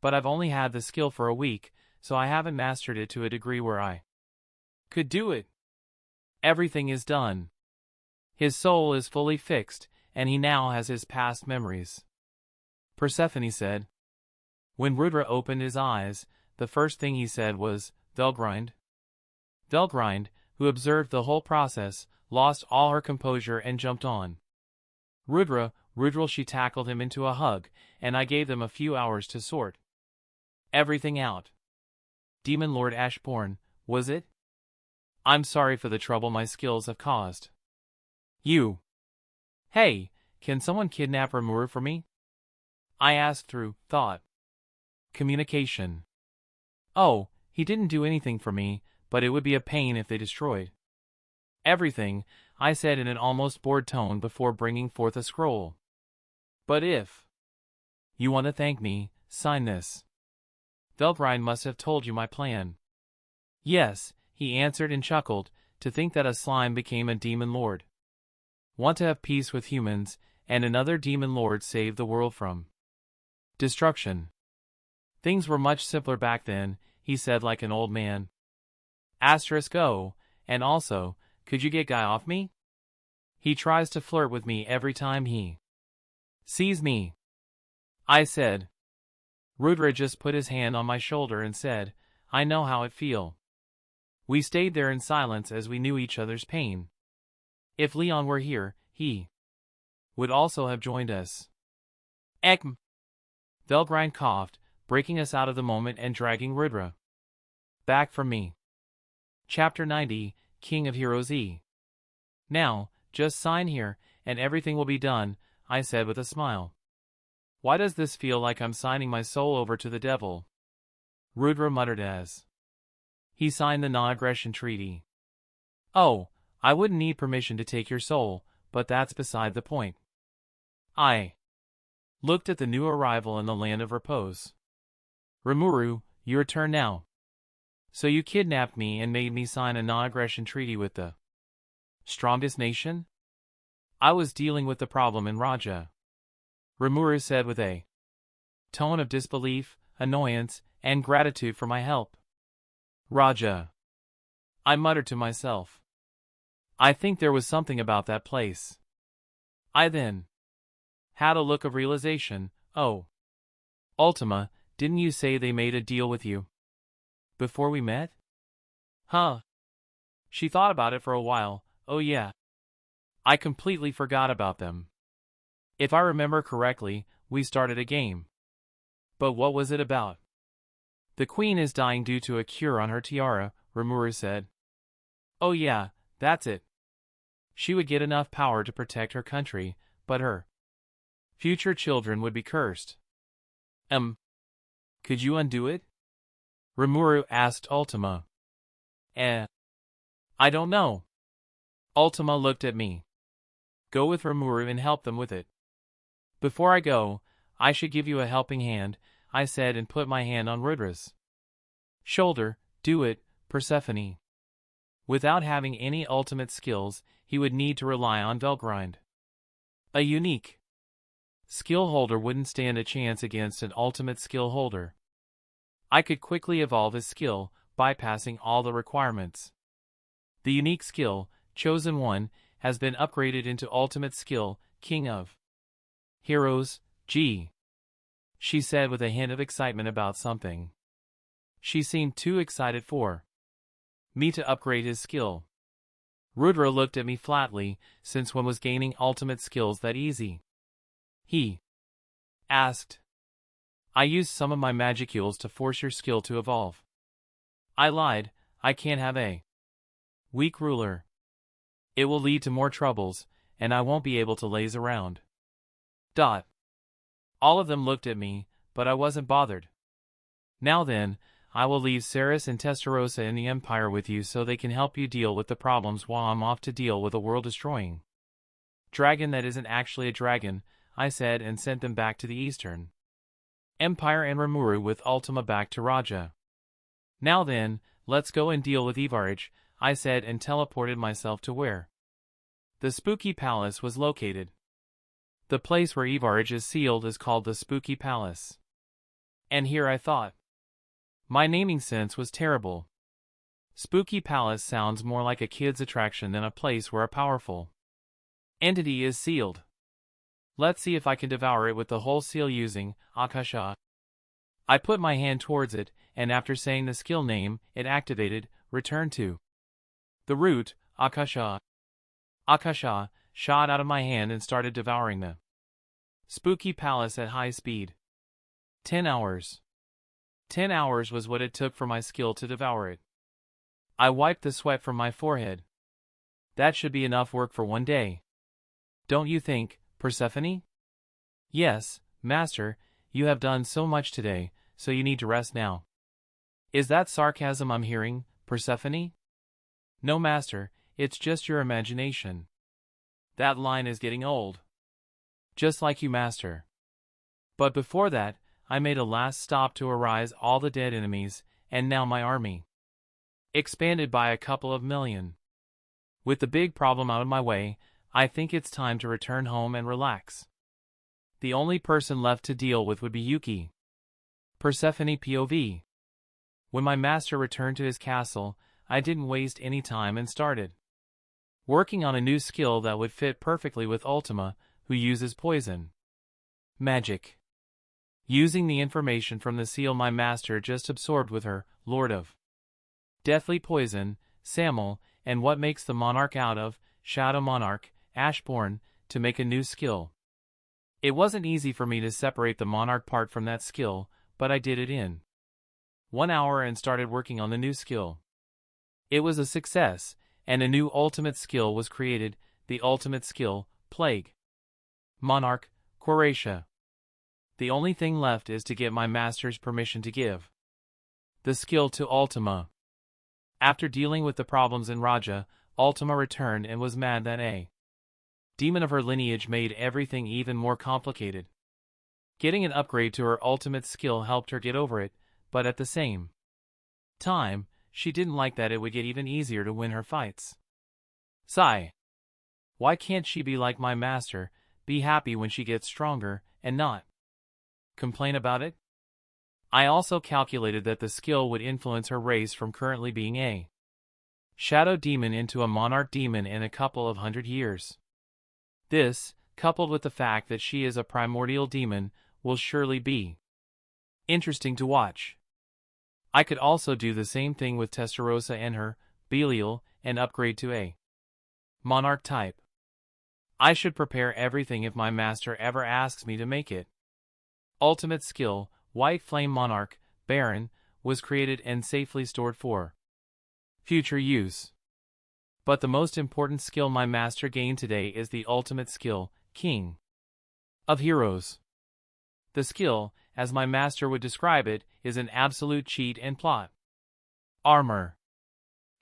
but I've only had the skill for a week, so I haven't mastered it to a degree where I could do it. Everything is done. His soul is fully fixed, and he now has his past memories. Persephone said. When Rudra opened his eyes, the first thing he said was, Velgrind. Velgrind, who observed the whole process, lost all her composure and jumped on Rudra. She tackled him into a hug, and I gave them a few hours to sort everything out. Demon Lord Ashbourne, was it? I'm sorry for the trouble my skills have caused. You. Hey, can someone kidnap Rimuru for me? I asked through thought. Communication. Oh, he didn't do anything for me, but it would be a pain if they destroyed everything, I said in an almost bored tone before bringing forth a scroll. But if you want to thank me, sign this. Velgrind must have told you my plan. Yes, he answered and chuckled, to think that a slime became a demon lord. Want to have peace with humans, and another demon lord save the world from destruction. Things were much simpler back then, he said like an old man. Asterisk O, and also, could you get Guy off me? He tries to flirt with me every time he sees me. I said. Rudra just put his hand on my shoulder and said, I know how it feel. We stayed there in silence as we knew each other's pain. If Leon were here, he would also have joined us. Ekm. Velgrind coughed, breaking us out of the moment and dragging Rudra back from me. Chapter 90, King of Heroes E. Now, just sign here, and everything will be done, I said with a smile. Why does this feel like I'm signing my soul over to the devil? Rudra muttered as he signed the non-aggression treaty. Oh, I wouldn't need permission to take your soul, but that's beside the point. I looked at the new arrival in the land of repose. Rimuru, your turn now. So you kidnapped me and made me sign a non-aggression treaty with the strongest nation? I was dealing with the problem in Raja. Rimuru said with a tone of disbelief, annoyance, and gratitude for my help. Raja. I muttered to myself. I think there was something about that place. I then had a look of realization. Oh. Ultima, didn't you say they made a deal with you before we met? Huh. She thought about it for a while. Oh yeah. I completely forgot about them. If I remember correctly, we started a game. But what was it about? The queen is dying due to a cure on her tiara, Rimuru said. Oh yeah, that's it. She would get enough power to protect her country, but her future children would be cursed. Could you undo it? Rimuru asked Ultima. I don't know. Ultima looked at me. Go with Rimuru and help them with it. Before I go, I should give you a helping hand, I said and put my hand on Rudra's shoulder. Do it, Persephone. Without having any ultimate skills, he would need to rely on Velgrind. A unique skill holder wouldn't stand a chance against an ultimate skill holder. I could quickly evolve his skill, bypassing all the requirements. The unique skill, Chosen One, has been upgraded into ultimate skill, King of Heroes, G. She said with a hint of excitement about something. She seemed too excited for me to upgrade his skill. Rudra looked at me flatly, since when was gaining ultimate skills that easy? He asked. I used some of my magicules to force your skill to evolve. I lied, I can't have a weak ruler. It will lead to more troubles, and I won't be able to laze around. All of them looked at me, but I wasn't bothered. Now then, I will leave Ceres and Testarossa in the Empire with you so they can help you deal with the problems while I'm off to deal with a world-destroying dragon that isn't actually a dragon, I said and sent them back to the Eastern Empire and Rimuru with Ultima back to Raja. Now then, let's go and deal with Ivaraj, I said and teleported myself to where the Spooky Palace was located. The place where Ivaraj is sealed is called the Spooky Palace. And here I thought. My naming sense was terrible. Spooky Palace sounds more like a kid's attraction than a place where a powerful entity is sealed. Let's see if I can devour it with the whole seal using Akasha. I put my hand towards it, and after saying the skill name, it activated, returned to the root, Akasha. Akasha shot out of my hand and started devouring the Spooky Palace at high speed. 10 hours. 10 hours was what it took for my skill to devour it. I wiped the sweat from my forehead. That should be enough work for one day. Don't you think, Persephone? Yes, Master, you have done so much today, so you need to rest now. Is that sarcasm I'm hearing, Persephone? No, Master, it's just your imagination. That line is getting old. Just like you, Master. But before that, I made a last stop to arise all the dead enemies, and now my army expanded by a couple of million. With the big problem out of my way, I think it's time to return home and relax. The only person left to deal with would be Yuki. Persephone POV. When my master returned to his castle, I didn't waste any time and started working on a new skill that would fit perfectly with Ultima, who uses poison magic. Using the information from the seal my master just absorbed with her, Lord of Deathly Poison, Samuel, and what makes the Monarch out of, Shadow Monarch, Ashborn, to make a new skill. It wasn't easy for me to separate the Monarch part from that skill, but I did it in 1 hour and started working on the new skill. It was a success, and a new ultimate skill was created, the ultimate skill, Plague. Monarch, Quaratia. The only thing left is to get my master's permission to give the skill to Ultima. After dealing with the problems in Raja, Ultima returned and was mad that a demon of her lineage made everything even more complicated. Getting an upgrade to her ultimate skill helped her get over it, but at the same time, she didn't like that it would get even easier to win her fights. Sigh. Why can't she be like my master, be happy when she gets stronger, and not complain about it? I also calculated that the skill would influence her race from currently being a shadow demon into a monarch demon in a couple of 100 years. This, coupled with the fact that she is a primordial demon, will surely be interesting to watch. I could also do the same thing with Testarossa and her, Belial, and upgrade to a monarch type. I should prepare everything if my master ever asks me to make it. Ultimate skill, White Flame Monarch, Baron, was created and safely stored for future use. But the most important skill my master gained today is the ultimate skill, King of Heroes. The skill, as my master would describe it, is an absolute cheat and plot armor.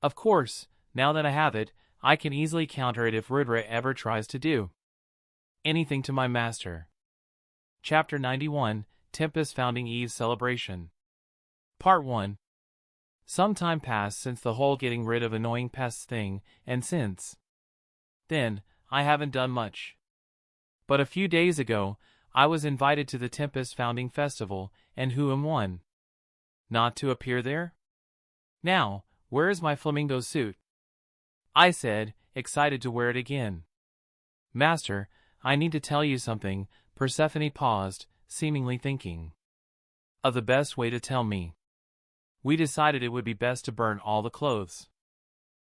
Of course, now that I have it, I can easily counter it if Rudra ever tries to do anything to my master. Chapter 91, Tempest Founding Eve's Celebration. Part 1. Some time passed since the whole getting rid of annoying pests thing, and since then, I haven't done much. But a few days ago, I was invited to the Tempest Founding Festival, and who am one not to appear there? Now, where is my flamingo suit? I said, excited to wear it again. Master, I need to tell you something. Persephone paused, seemingly thinking of the best way to tell me. We decided it would be best to burn all the clothes.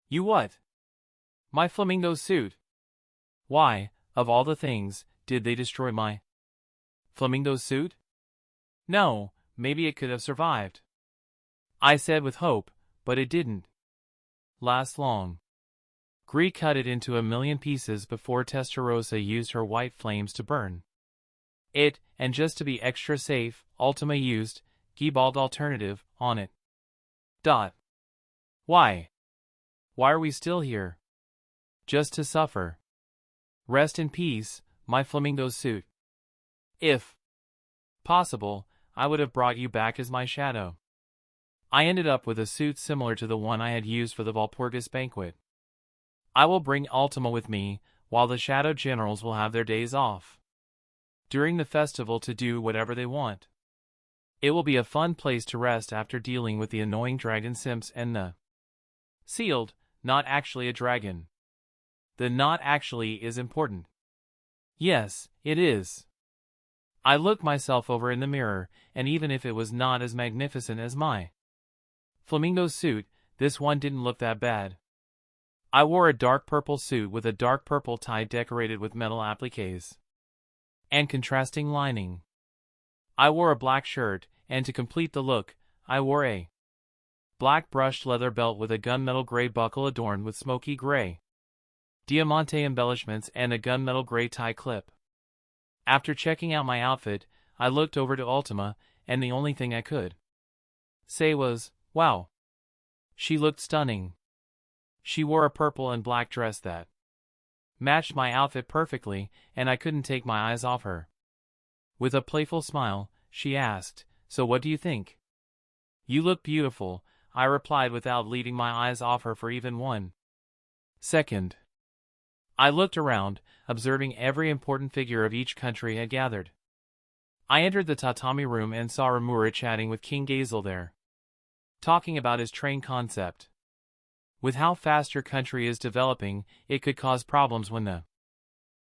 You what? My flamingo suit. Why, of all the things, did they destroy my flamingo suit? No, maybe it could have survived. I said with hope, but it didn't last long. Gree cut it into 1,000,000 pieces before Testarossa used her white flames to burn it, and just to be extra safe, Ultima used Gibald Alternative on it. Why? Why are we still here? Just to suffer. Rest in peace, my flamingo suit. If possible, I would have brought you back as my shadow. I ended up with a suit similar to the one I had used for the Valpurgis banquet. I will bring Ultima with me, while the shadow generals will have their days off during the festival to do whatever they want. It will be a fun place to rest after dealing with the annoying dragon simps and the sealed, not actually a dragon. The not actually is important. Yes, it is. I looked myself over in the mirror, and even if it was not as magnificent as my flamingo suit, this one didn't look that bad. I wore a dark purple suit with a dark purple tie decorated with metal appliques and contrasting lining. I wore a black shirt, and to complete the look, I wore a black brushed leather belt with a gunmetal gray buckle adorned with smoky gray diamante embellishments and a gunmetal gray tie clip. After checking out my outfit, I looked over to Ultima, and the only thing I could say was, wow. She looked stunning. She wore a purple and black dress that matched my outfit perfectly, and I couldn't take my eyes off her. With a playful smile, she asked, "So what do you think?" "You look beautiful," I replied without leaving my eyes off her for even 1 second. I looked around, observing every important figure of each country had gathered. I entered the tatami room and saw Rimuru chatting with King Gazel there, talking about his train concept. With how fast your country is developing, it could cause problems when the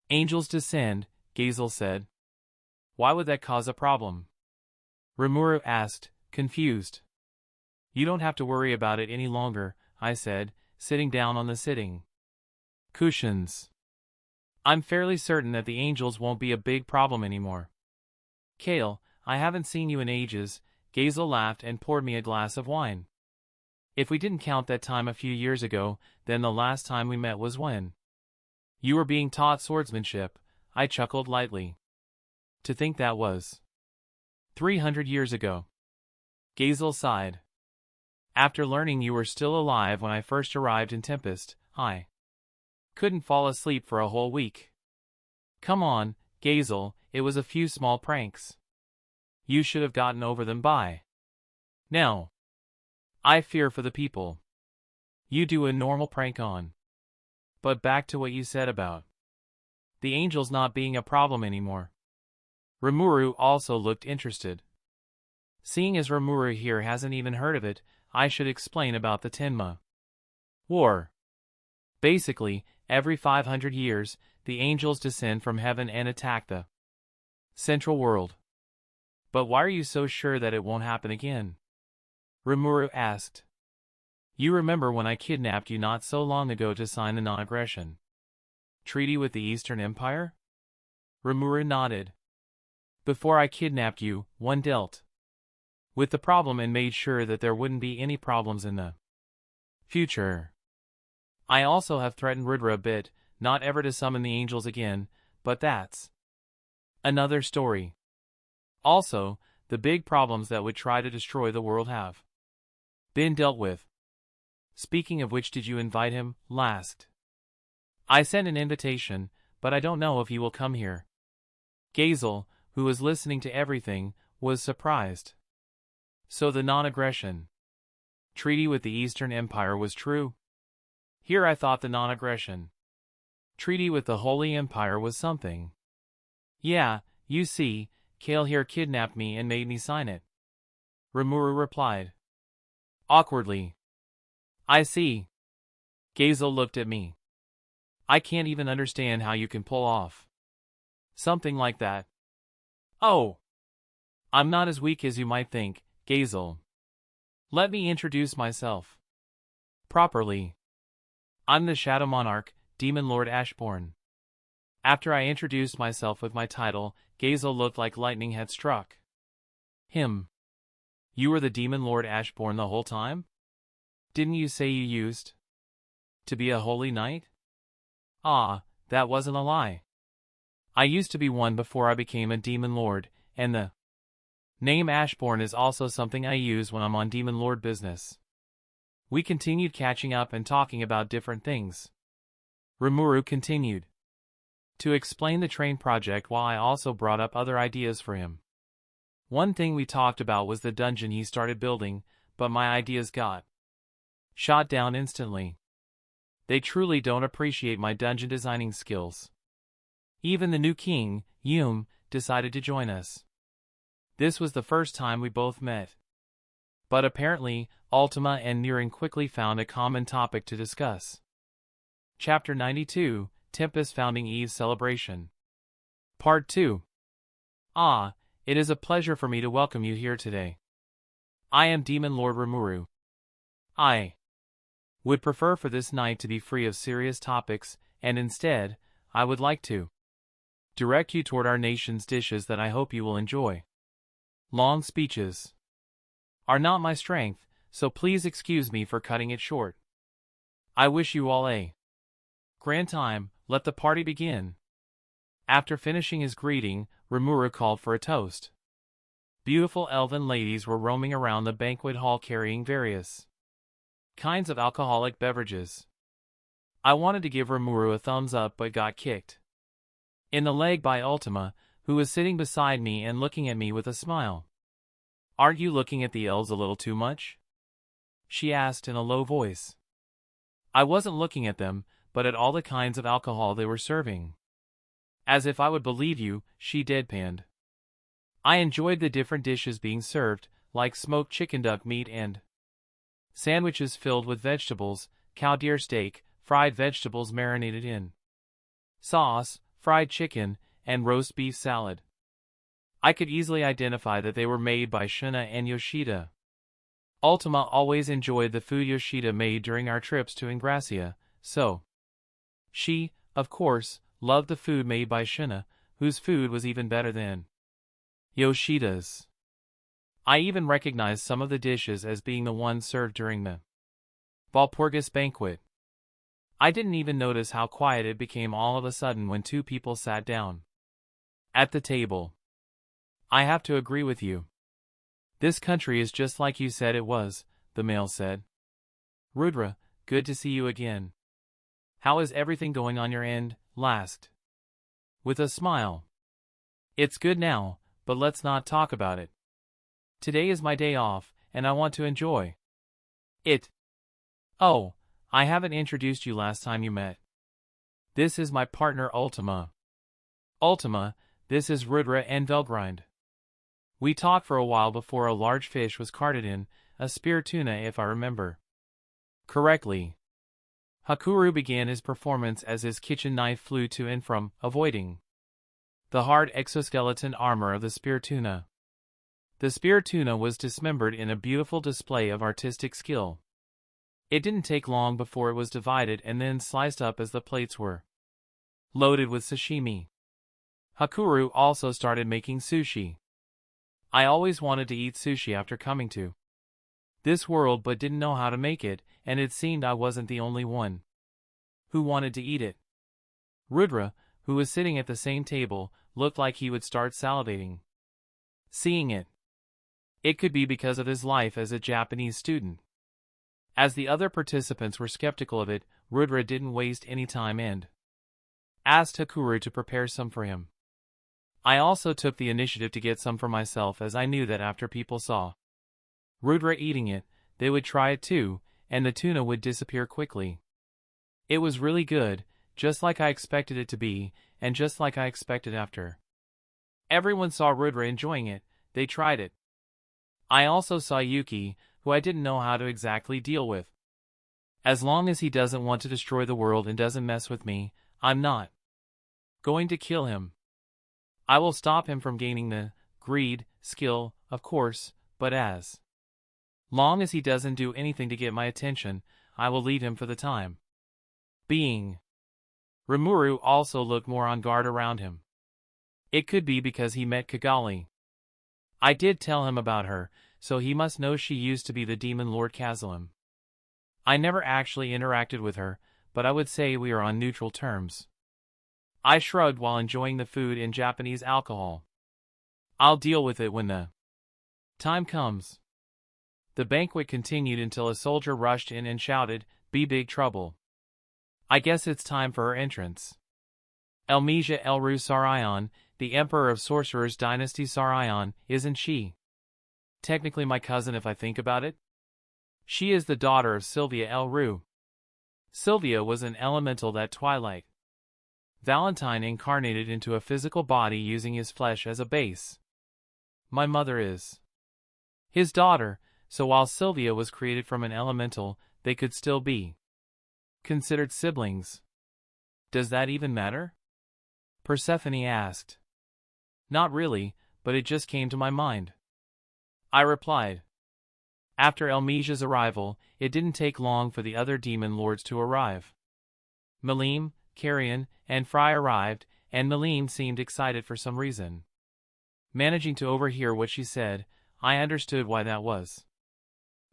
angels descend, Gazel said. Why would that cause a problem? Rimuru asked, confused. You don't have to worry about it any longer, I said, sitting down on the sitting cushions. I'm fairly certain that the angels won't be a big problem anymore. Kale, I haven't seen you in ages, Gazel laughed and poured me a glass of wine. If we didn't count that time a few years ago, then the last time we met was when you were being taught swordsmanship, I chuckled lightly. To think that was 300 years ago. Gazel sighed. After learning you were still alive when I first arrived in Tempest, I couldn't fall asleep for a whole week. Come on, Gazel, it was a few small pranks. You should have gotten over them by now. I fear for the people you do a normal prank on. But back to what you said about the angels not being a problem anymore. Rimuru also looked interested. Seeing as Rimuru here hasn't even heard of it, I should explain about the Tenma War. Basically, every 500 years, the angels descend from heaven and attack the central world. But why are you so sure that it won't happen again? Rimuru asked. You remember when I kidnapped you not so long ago to sign the non-aggression treaty with the Eastern Empire? Rimuru nodded. Before I kidnapped you, one dealt with the problem and made sure that there wouldn't be any problems in the future. I also have threatened Rudra a bit, not ever to summon the angels again, but that's another story. Also, the big problems that would try to destroy the world have been dealt with. Speaking of which, did you invite him last? I sent an invitation, but I don't know if he will come here. Gazel, who was listening to everything, was surprised. So the non-aggression treaty with the Eastern Empire was true? Here I thought the non-aggression treaty with the Holy Empire was something. Yeah, you see, Kale here kidnapped me and made me sign it. Rimuru replied. Awkwardly. I see. Gazel looked at me. I can't even understand how you can pull off something like that. Oh! I'm not as weak as you might think, Gazel. Let me introduce myself properly. I'm the Shadow Monarch, Demon Lord Ashbourne. After I introduced myself with my title, Gazel looked like lightning had struck him. You were the Demon Lord Ashbourne the whole time? Didn't you say you used to be a holy knight? Ah, that wasn't a lie. I used to be one before I became a Demon Lord, and the name Ashbourne is also something I use when I'm on Demon Lord business. We continued catching up and talking about different things. Rimuru continued to explain the train project while I also brought up other ideas for him. One thing we talked about was the dungeon he started building, but my ideas got shot down instantly. They truly don't appreciate my dungeon designing skills. Even the new king, Yum, decided to join us. This was the first time we both met. But apparently, Ultima and Niran quickly found a common topic to discuss. Chapter 92, Tempest Founding Eve's Celebration. Part 2. Ah, it is a pleasure for me to welcome you here today. I am Demon Lord Rimuru. I would prefer for this night to be free of serious topics, and instead, I would like to direct you toward our nation's dishes that I hope you will enjoy. Long speeches are not my strength, so please excuse me for cutting it short. I wish you all a grand time. Let the party begin. After finishing his greeting, Rimuru called for a toast. Beautiful elven ladies were roaming around the banquet hall carrying various kinds of alcoholic beverages. I wanted to give Rimuru a thumbs up but got kicked in the leg by Ultima, who was sitting beside me and looking at me with a smile. Aren't you looking at the elves a little too much? She asked in a low voice. I wasn't looking at them, but at all the kinds of alcohol they were serving. As if I would believe you, she deadpanned. I enjoyed the different dishes being served, like smoked chicken duck meat and sandwiches filled with vegetables, cow deer steak, fried vegetables marinated in sauce, fried chicken, and roast beef salad. I could easily identify that they were made by Shuna and Yoshida. Ultima always enjoyed the food Yoshida made during our trips to Ingracia, so she, of course, loved the food made by Shuna, whose food was even better than Yoshida's. I even recognized some of the dishes as being the ones served during the Walpurgis banquet. I didn't even notice how quiet it became all of a sudden when two people sat down at the table. I have to agree with you. This country is just like you said it was, the male said. Rudra, good to see you again. How is everything going on your end? Asked with a smile. It's good now, but let's not talk about it. Today is my day off, and I want to enjoy it. Oh, I haven't introduced you last time you met. This is my partner Ultima. Ultima, this is Rudra and Velgrind. We talked for a while before a large fish was carted in, a spear tuna if I remember correctly. Hakuru began his performance as his kitchen knife flew to and from, avoiding the hard exoskeleton armor of the spear tuna. The spear tuna was dismembered in a beautiful display of artistic skill. It didn't take long before it was divided and then sliced up as the plates were loaded with sashimi. Hakuru also started making sushi. I always wanted to eat sushi after coming to this world but didn't know how to make it, and it seemed I wasn't the only one who wanted to eat it. Rudra, who was sitting at the same table, looked like he would start salivating seeing it. It could be because of his life as a Japanese student. As the other participants were skeptical of it, Rudra didn't waste any time and asked Hakuru to prepare some for him. I also took the initiative to get some for myself, as I knew that after people saw Rudra eating it, they would try it too, and the tuna would disappear quickly. It was really good, just like I expected it to be, and just like I expected after everyone saw Rudra enjoying it, they tried it. I also saw Yuki, who I didn't know how to exactly deal with. As long as he doesn't want to destroy the world and doesn't mess with me, I'm not going to kill him. I will stop him from gaining the greed skill, of course, but as long as he doesn't do anything to get my attention, I will leave him for the time being. Rimuru also looked more on guard around him. It could be because he met Kigali. I did tell him about her, so he must know she used to be the demon Lord Kazalim. I never actually interacted with her, but I would say we are on neutral terms. I shrugged while enjoying the food and Japanese alcohol. I'll deal with it when the time comes. The banquet continued until a soldier rushed in and shouted, "Be big trouble." I guess it's time for her entrance. Elmesia Elru Sarayan, the Emperor of Sorcerers Dynasty Sarayan, isn't she technically my cousin if I think about it? She is the daughter of Sylvia Elru. Sylvia was an elemental that Twilight Valentine incarnated into a physical body using his flesh as a base. My mother is his daughter, so while Sylvia was created from an elemental, they could still be considered siblings. Does that even matter? Persephone asked. Not really, but it just came to my mind. I replied. After Elmesia's arrival, it didn't take long for the other demon lords to arrive. Malim, Carrion, and Fry arrived, and Malim seemed excited for some reason. Managing to overhear what she said, I understood why that was.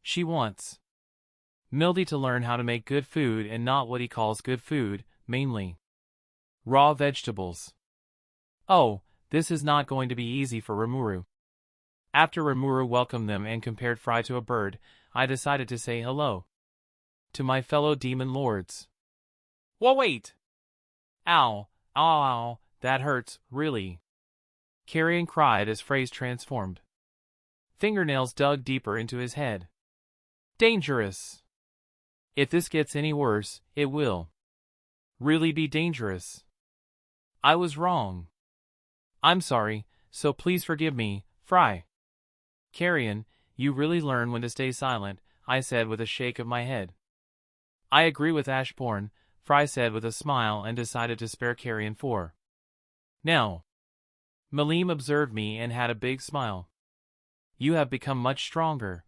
She wants Mildy to learn how to make good food and not what he calls good food, mainly raw vegetables. Oh, this is not going to be easy for Rimuru. After Rimuru welcomed them and compared Fry to a bird, I decided to say hello to my fellow demon lords. Whoa, wait! Ow, ow, ow, that hurts, really. Carrion cried as Frey's transformed fingernails dug deeper into his head. Dangerous. If this gets any worse, it will really be dangerous. I was wrong. I'm sorry, so please forgive me, Fry. Carrion, you really learn when to stay silent, I said with a shake of my head. I agree with Ashbourne, Fry said with a smile and decided to spare Carrion for now. Malim observed me and had a big smile. You have become much stronger.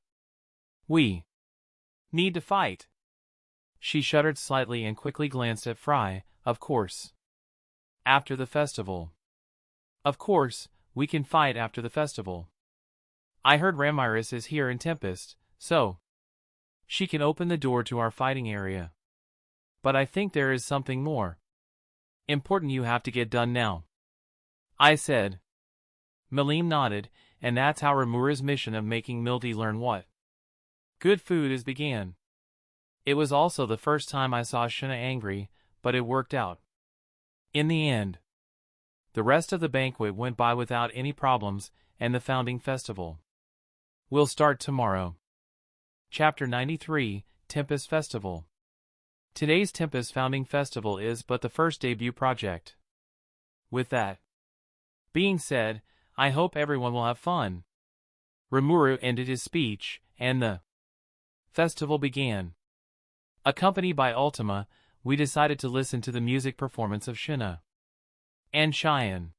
We need to fight. She shuddered slightly and quickly glanced at Fry. Of course. After the festival. Of course, we can fight after the festival. I heard Ramiris is here in Tempest, so she can open the door to our fighting area. But I think there is something more important you have to get done now, I said. Malim nodded, and that's how Rimura's mission of making Mildy learn what good food is began. It was also the first time I saw Shuna angry, but it worked out. In the end, the rest of the banquet went by without any problems, and the founding festival will start tomorrow. Chapter 93, Tempest Festival. Today's Tempest Founding Festival is but the first debut project. With that being said, I hope everyone will have fun. Rimuru ended his speech, and the festival began. Accompanied by Ultima, we decided to listen to the music performance of Shuna and Cheyenne.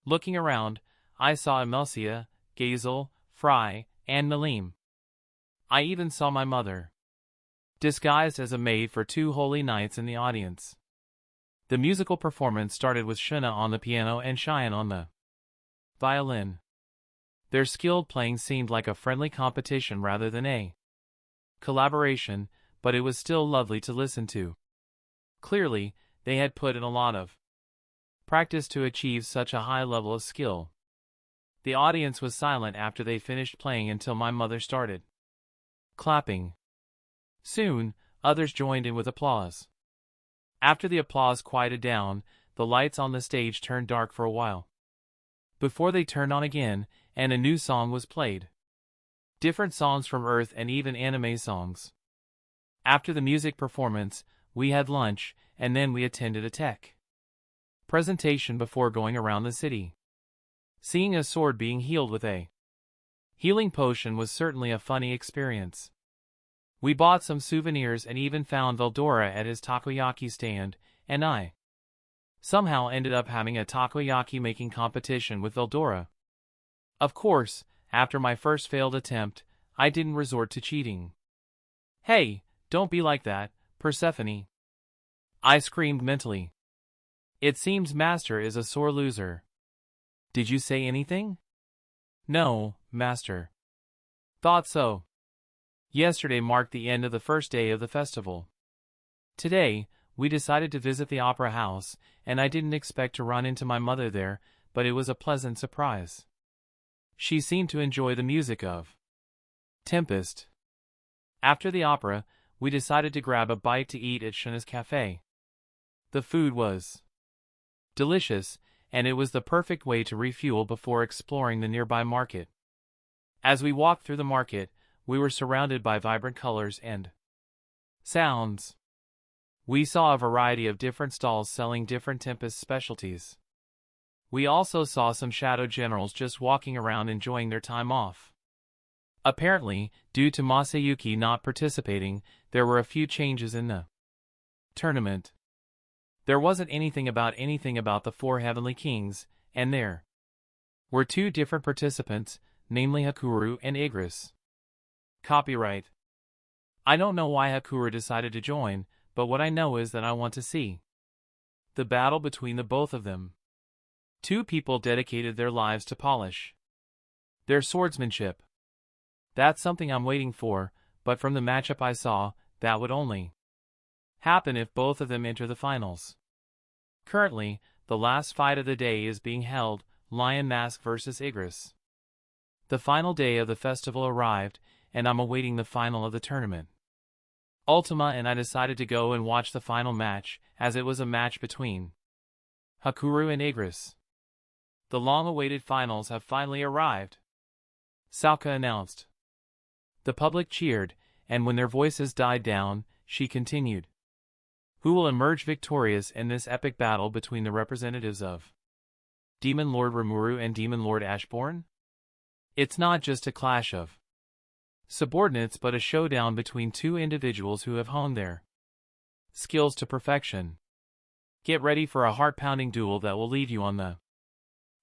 Looking around, I saw Amelcia, Gazel, Fry, and Malim. I even saw my mother, disguised as a maid for 2 holy nights in the audience. The musical performance started with Shuna on the piano and Cheyenne on the violin. Their skilled playing seemed like a friendly competition rather than a collaboration, but it was still lovely to listen to. Clearly, they had put in a lot of practice to achieve such a high level of skill. The audience was silent after they finished playing until my mother started clapping. Soon, others joined in with applause. After the applause quieted down, the lights on the stage turned dark for a while before they turned on again, and a new song was played. Different songs from Earth and even anime songs. After the music performance, we had lunch, and then we attended a tech presentation before going around the city. Seeing a sword being healed with a healing potion was certainly a funny experience. We bought some souvenirs and even found Veldora at his takoyaki stand, and I somehow ended up having a takoyaki making competition with Veldora. Of course, after my first failed attempt, I didn't resort to cheating. Hey, don't be like that, Persephone. I screamed mentally. It seems Master is a sore loser. Did you say anything? No, Master. Thought so. Yesterday marked the end of the first day of the festival. Today, we decided to visit the opera house, and I didn't expect to run into my mother there, but it was a pleasant surprise. She seemed to enjoy the music of Tempest. After the opera, we decided to grab a bite to eat at Shuna's cafe. The food was delicious, and it was the perfect way to refuel before exploring the nearby market. As we walked through the market, we were surrounded by vibrant colors and sounds. We saw a variety of different stalls selling different Tempest specialties. We also saw some shadow generals just walking around enjoying their time off. Apparently, due to Masayuki not participating, there were a few changes in the tournament. There wasn't anything about the 4 Heavenly Kings, and there were 2 different participants, namely Hakuru and Igris. Copyright. I don't know why Hakuru decided to join, but what I know is that I want to see the battle between the both of them. 2 people dedicated their lives to polish their swordsmanship. That's something I'm waiting for, but from the matchup I saw, that would only happen if both of them enter the finals. Currently, the last fight of the day is being held, Lion Mask vs. Igris. The final day of the festival arrived, and I'm awaiting the final of the tournament. Ultima and I decided to go and watch the final match, as it was a match between Hakuru and Igris. The long-awaited finals have finally arrived, Salka announced. The public cheered, and when their voices died down, she continued. Who will emerge victorious in this epic battle between the representatives of Demon Lord Rimuru and Demon Lord Ashbourne? It's not just a clash of subordinates but a showdown between two individuals who have honed their skills to perfection. Get ready for a heart-pounding duel that will leave you on the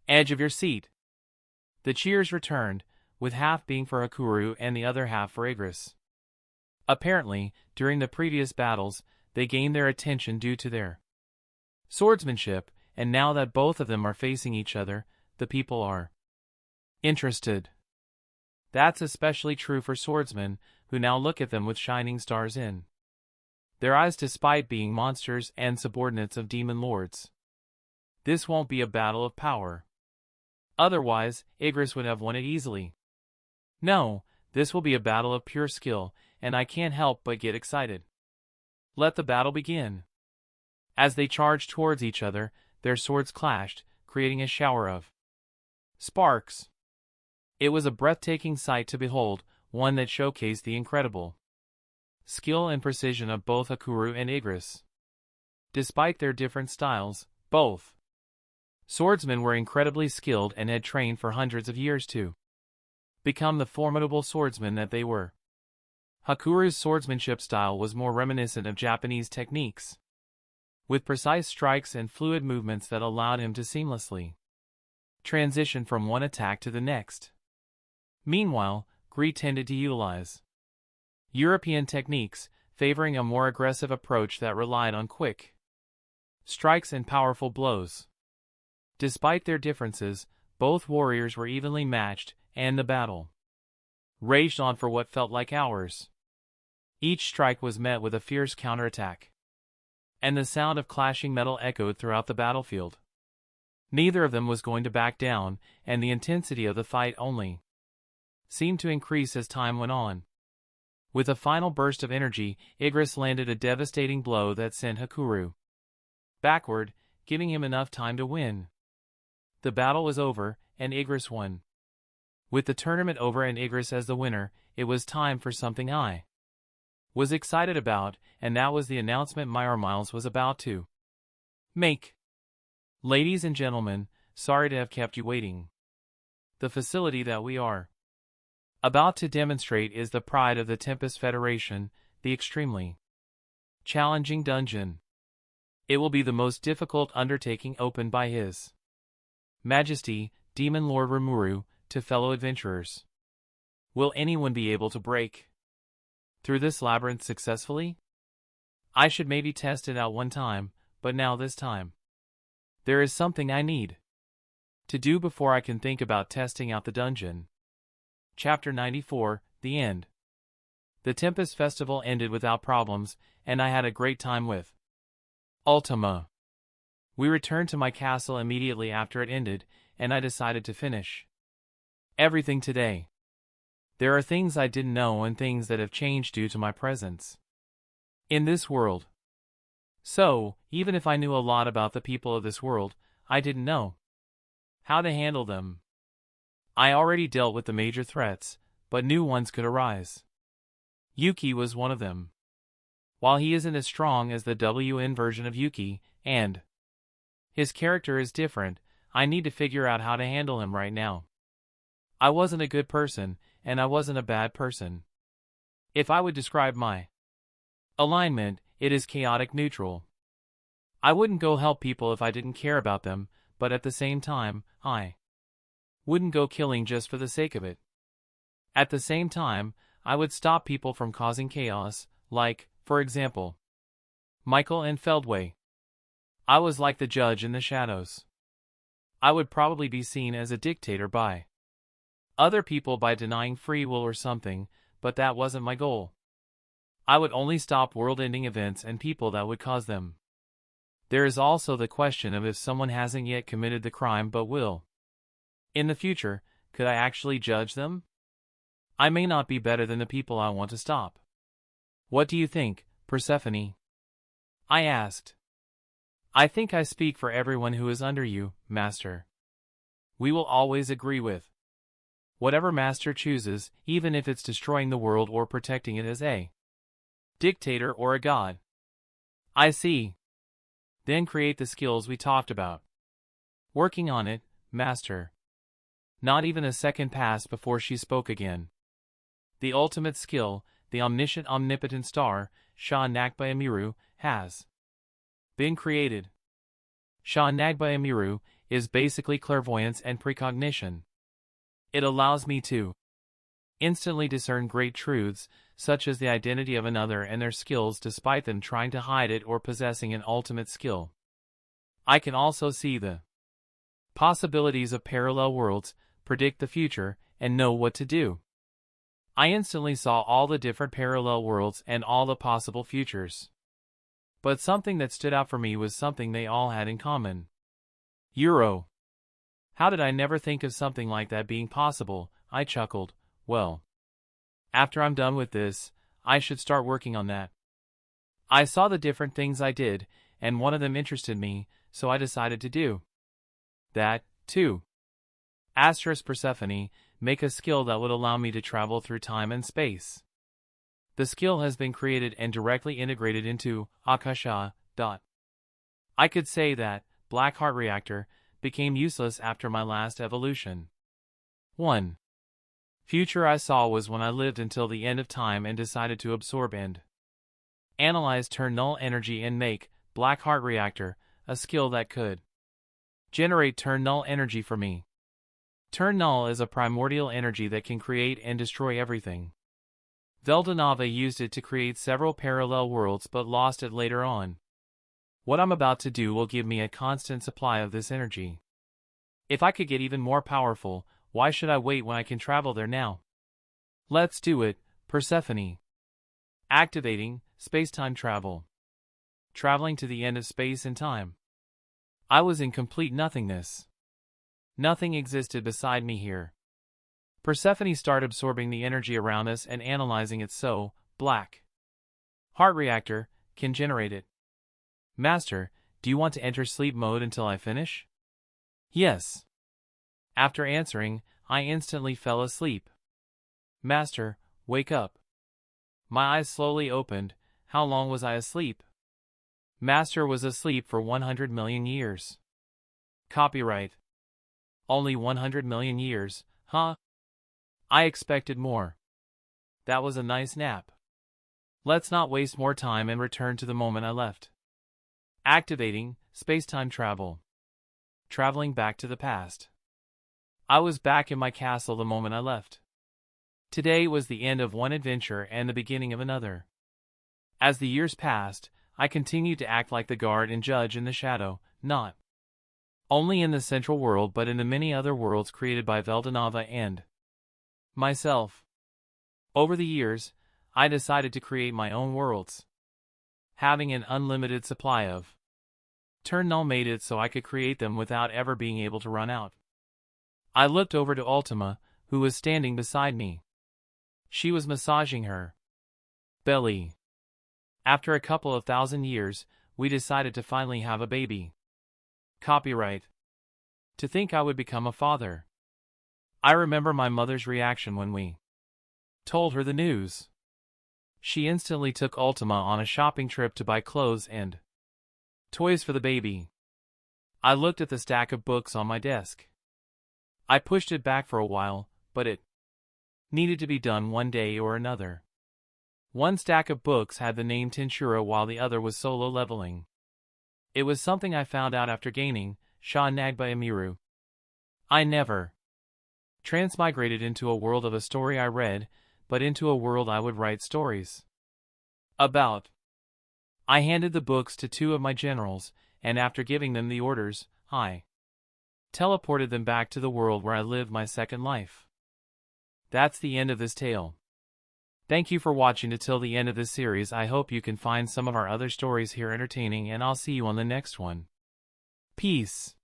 edge of your seat. The cheers returned, with half being for Hakuru and the other half for Igris. Apparently, during the previous battles, they gained their attention due to their swordsmanship, and now that both of them are facing each other, the people are interested. That's especially true for swordsmen, who now look at them with shining stars in their eyes despite being monsters and subordinates of demon lords. This won't be a battle of power. Otherwise, Igris would have won it easily. No, this will be a battle of pure skill, and I can't help but get excited. Let the battle begin. As they charged towards each other, their swords clashed, creating a shower of sparks. It was a breathtaking sight to behold, one that showcased the incredible skill and precision of both Hakuru and Igris. Despite their different styles, both swordsmen were incredibly skilled and had trained for hundreds of years to become the formidable swordsmen that they were. Hakuru's swordsmanship style was more reminiscent of Japanese techniques, with precise strikes and fluid movements that allowed him to seamlessly transition from one attack to the next. Meanwhile, Gree tended to utilize European techniques, favoring a more aggressive approach that relied on quick strikes and powerful blows. Despite their differences, both warriors were evenly matched, and the battle raged on for what felt like hours. Each strike was met with a fierce counterattack, and the sound of clashing metal echoed throughout the battlefield. Neither of them was going to back down, and the intensity of the fight only seemed to increase as time went on. With a final burst of energy, Igris landed a devastating blow that sent Hakuru backward, giving him enough time to win. The battle was over, and Igris won. With the tournament over and Igris as the winner, it was time for something I was excited about, and that was the announcement Myra Miles was about to make. Ladies and gentlemen, sorry to have kept you waiting. The facility that we are about to demonstrate is the pride of the Tempest Federation, the extremely challenging dungeon. It will be the most difficult undertaking opened by His Majesty, Demon Lord Rimuru, to fellow adventurers. Will anyone be able to break through this labyrinth successfully? I should maybe test it out one time, but now this time there is something I need to do before I can think about testing out the dungeon. Chapter 94, The End. The Tempest Festival ended without problems, and I had a great time with Ultima. We returned to my castle immediately after it ended, and I decided to finish everything today. There are things I didn't know and things that have changed due to my presence in this world. So, even if I knew a lot about the people of this world, I didn't know how to handle them. I already dealt with the major threats, but new ones could arise. Yuki was one of them. While he isn't as strong as the WN version of Yuki, and his character is different, I need to figure out how to handle him right now. I wasn't a good person, and I wasn't a bad person. If I would describe my alignment, it is chaotic neutral. I wouldn't go help people if I didn't care about them, but at the same time, I wouldn't go killing just for the sake of it. At the same time, I would stop people from causing chaos, like, for example, Michael and Feldway. I was like the judge in the shadows. I would probably be seen as a dictator by other people by denying free will or something, but that wasn't my goal. I would only stop world-ending events and people that would cause them. There is also the question of if someone hasn't yet committed the crime but will. In the future, could I actually judge them? I may not be better than the people I want to stop. What do you think, Persephone? I asked. I think I speak for everyone who is under you, Master. We will always agree with whatever Master chooses, even if it's destroying the world or protecting it as a dictator or a god. I see. Then create the skills we talked about. Working on it, Master. Not even a second passed before she spoke again. The ultimate skill, the omniscient omnipotent star, Sha Nagba Emiru, has been created. Sha Nagba Emiru is basically clairvoyance and precognition. It allows me to instantly discern great truths, such as the identity of another and their skills despite them trying to hide it or possessing an ultimate skill. I can also see the possibilities of parallel worlds, predict the future, and know what to do. I instantly saw all the different parallel worlds and all the possible futures. But something that stood out for me was something they all had in common. Euro. How did I never think of something like that being possible? I chuckled. Well, after I'm done with this, I should start working on that. I saw the different things I did, and one of them interested me, so I decided to do that, too. Asterisk Persephone, make a skill that would allow me to travel through time and space. The skill has been created and directly integrated into Akasha. I could say that Black Heart Reactor became useless after my last evolution. 1. Future I saw was when I lived until the end of time and decided to absorb and analyze turn null energy and make Black Heart Reactor a skill that could generate turn null energy for me. Turn null is a primordial energy that can create and destroy everything. Veldanava used it to create several parallel worlds but lost it later on. What I'm about to do will give me a constant supply of this energy. If I could get even more powerful, why should I wait when I can travel there now? Let's do it, Persephone. Activating space-time travel. Traveling to the end of space and time. I was in complete nothingness. Nothing existed beside me here. Persephone started absorbing the energy around us and analyzing it so, Black Heart Reactor can generate it. Master, do you want to enter sleep mode until I finish? Yes. After answering, I instantly fell asleep. Master, wake up. My eyes slowly opened. How long was I asleep? Master was asleep for 100 million years. Copyright. Only 100 million years, huh? I expected more. That was a nice nap. Let's not waste more time and return to the moment I left. Activating space-time travel. Traveling back to the past. I was back in my castle the moment I left. Today was the end of one adventure and the beginning of another. As the years passed, I continued to act like the guard and judge in the shadow, not only in the central world but in the many other worlds created by Veldanava and myself. Over the years, I decided to create my own worlds. Having an unlimited supply of turn null made it so I could create them without ever being able to run out. I looked over to Ultima, who was standing beside me. She was massaging her belly. After a couple of thousand years, we decided to finally have a baby. Copyright. To think I would become a father. I remember my mother's reaction when we told her the news. She instantly took Ultima on a shopping trip to buy clothes and toys for the baby. I looked at the stack of books on my desk. I pushed it back for a while, but it needed to be done one day or another. One stack of books had the name TENSURA while the other was solo leveling. It was something I found out after gaining Sha Nagba Emiru. I never transmigrated into a world of a story I read, but into a world I would write stories about. I handed the books to two of my generals, and after giving them the orders, I teleported them back to the world where I lived my second life. That's the end of this tale. Thank you for watching until the end of this series. I hope you can find some of our other stories here entertaining, and I'll see you on the next one. Peace.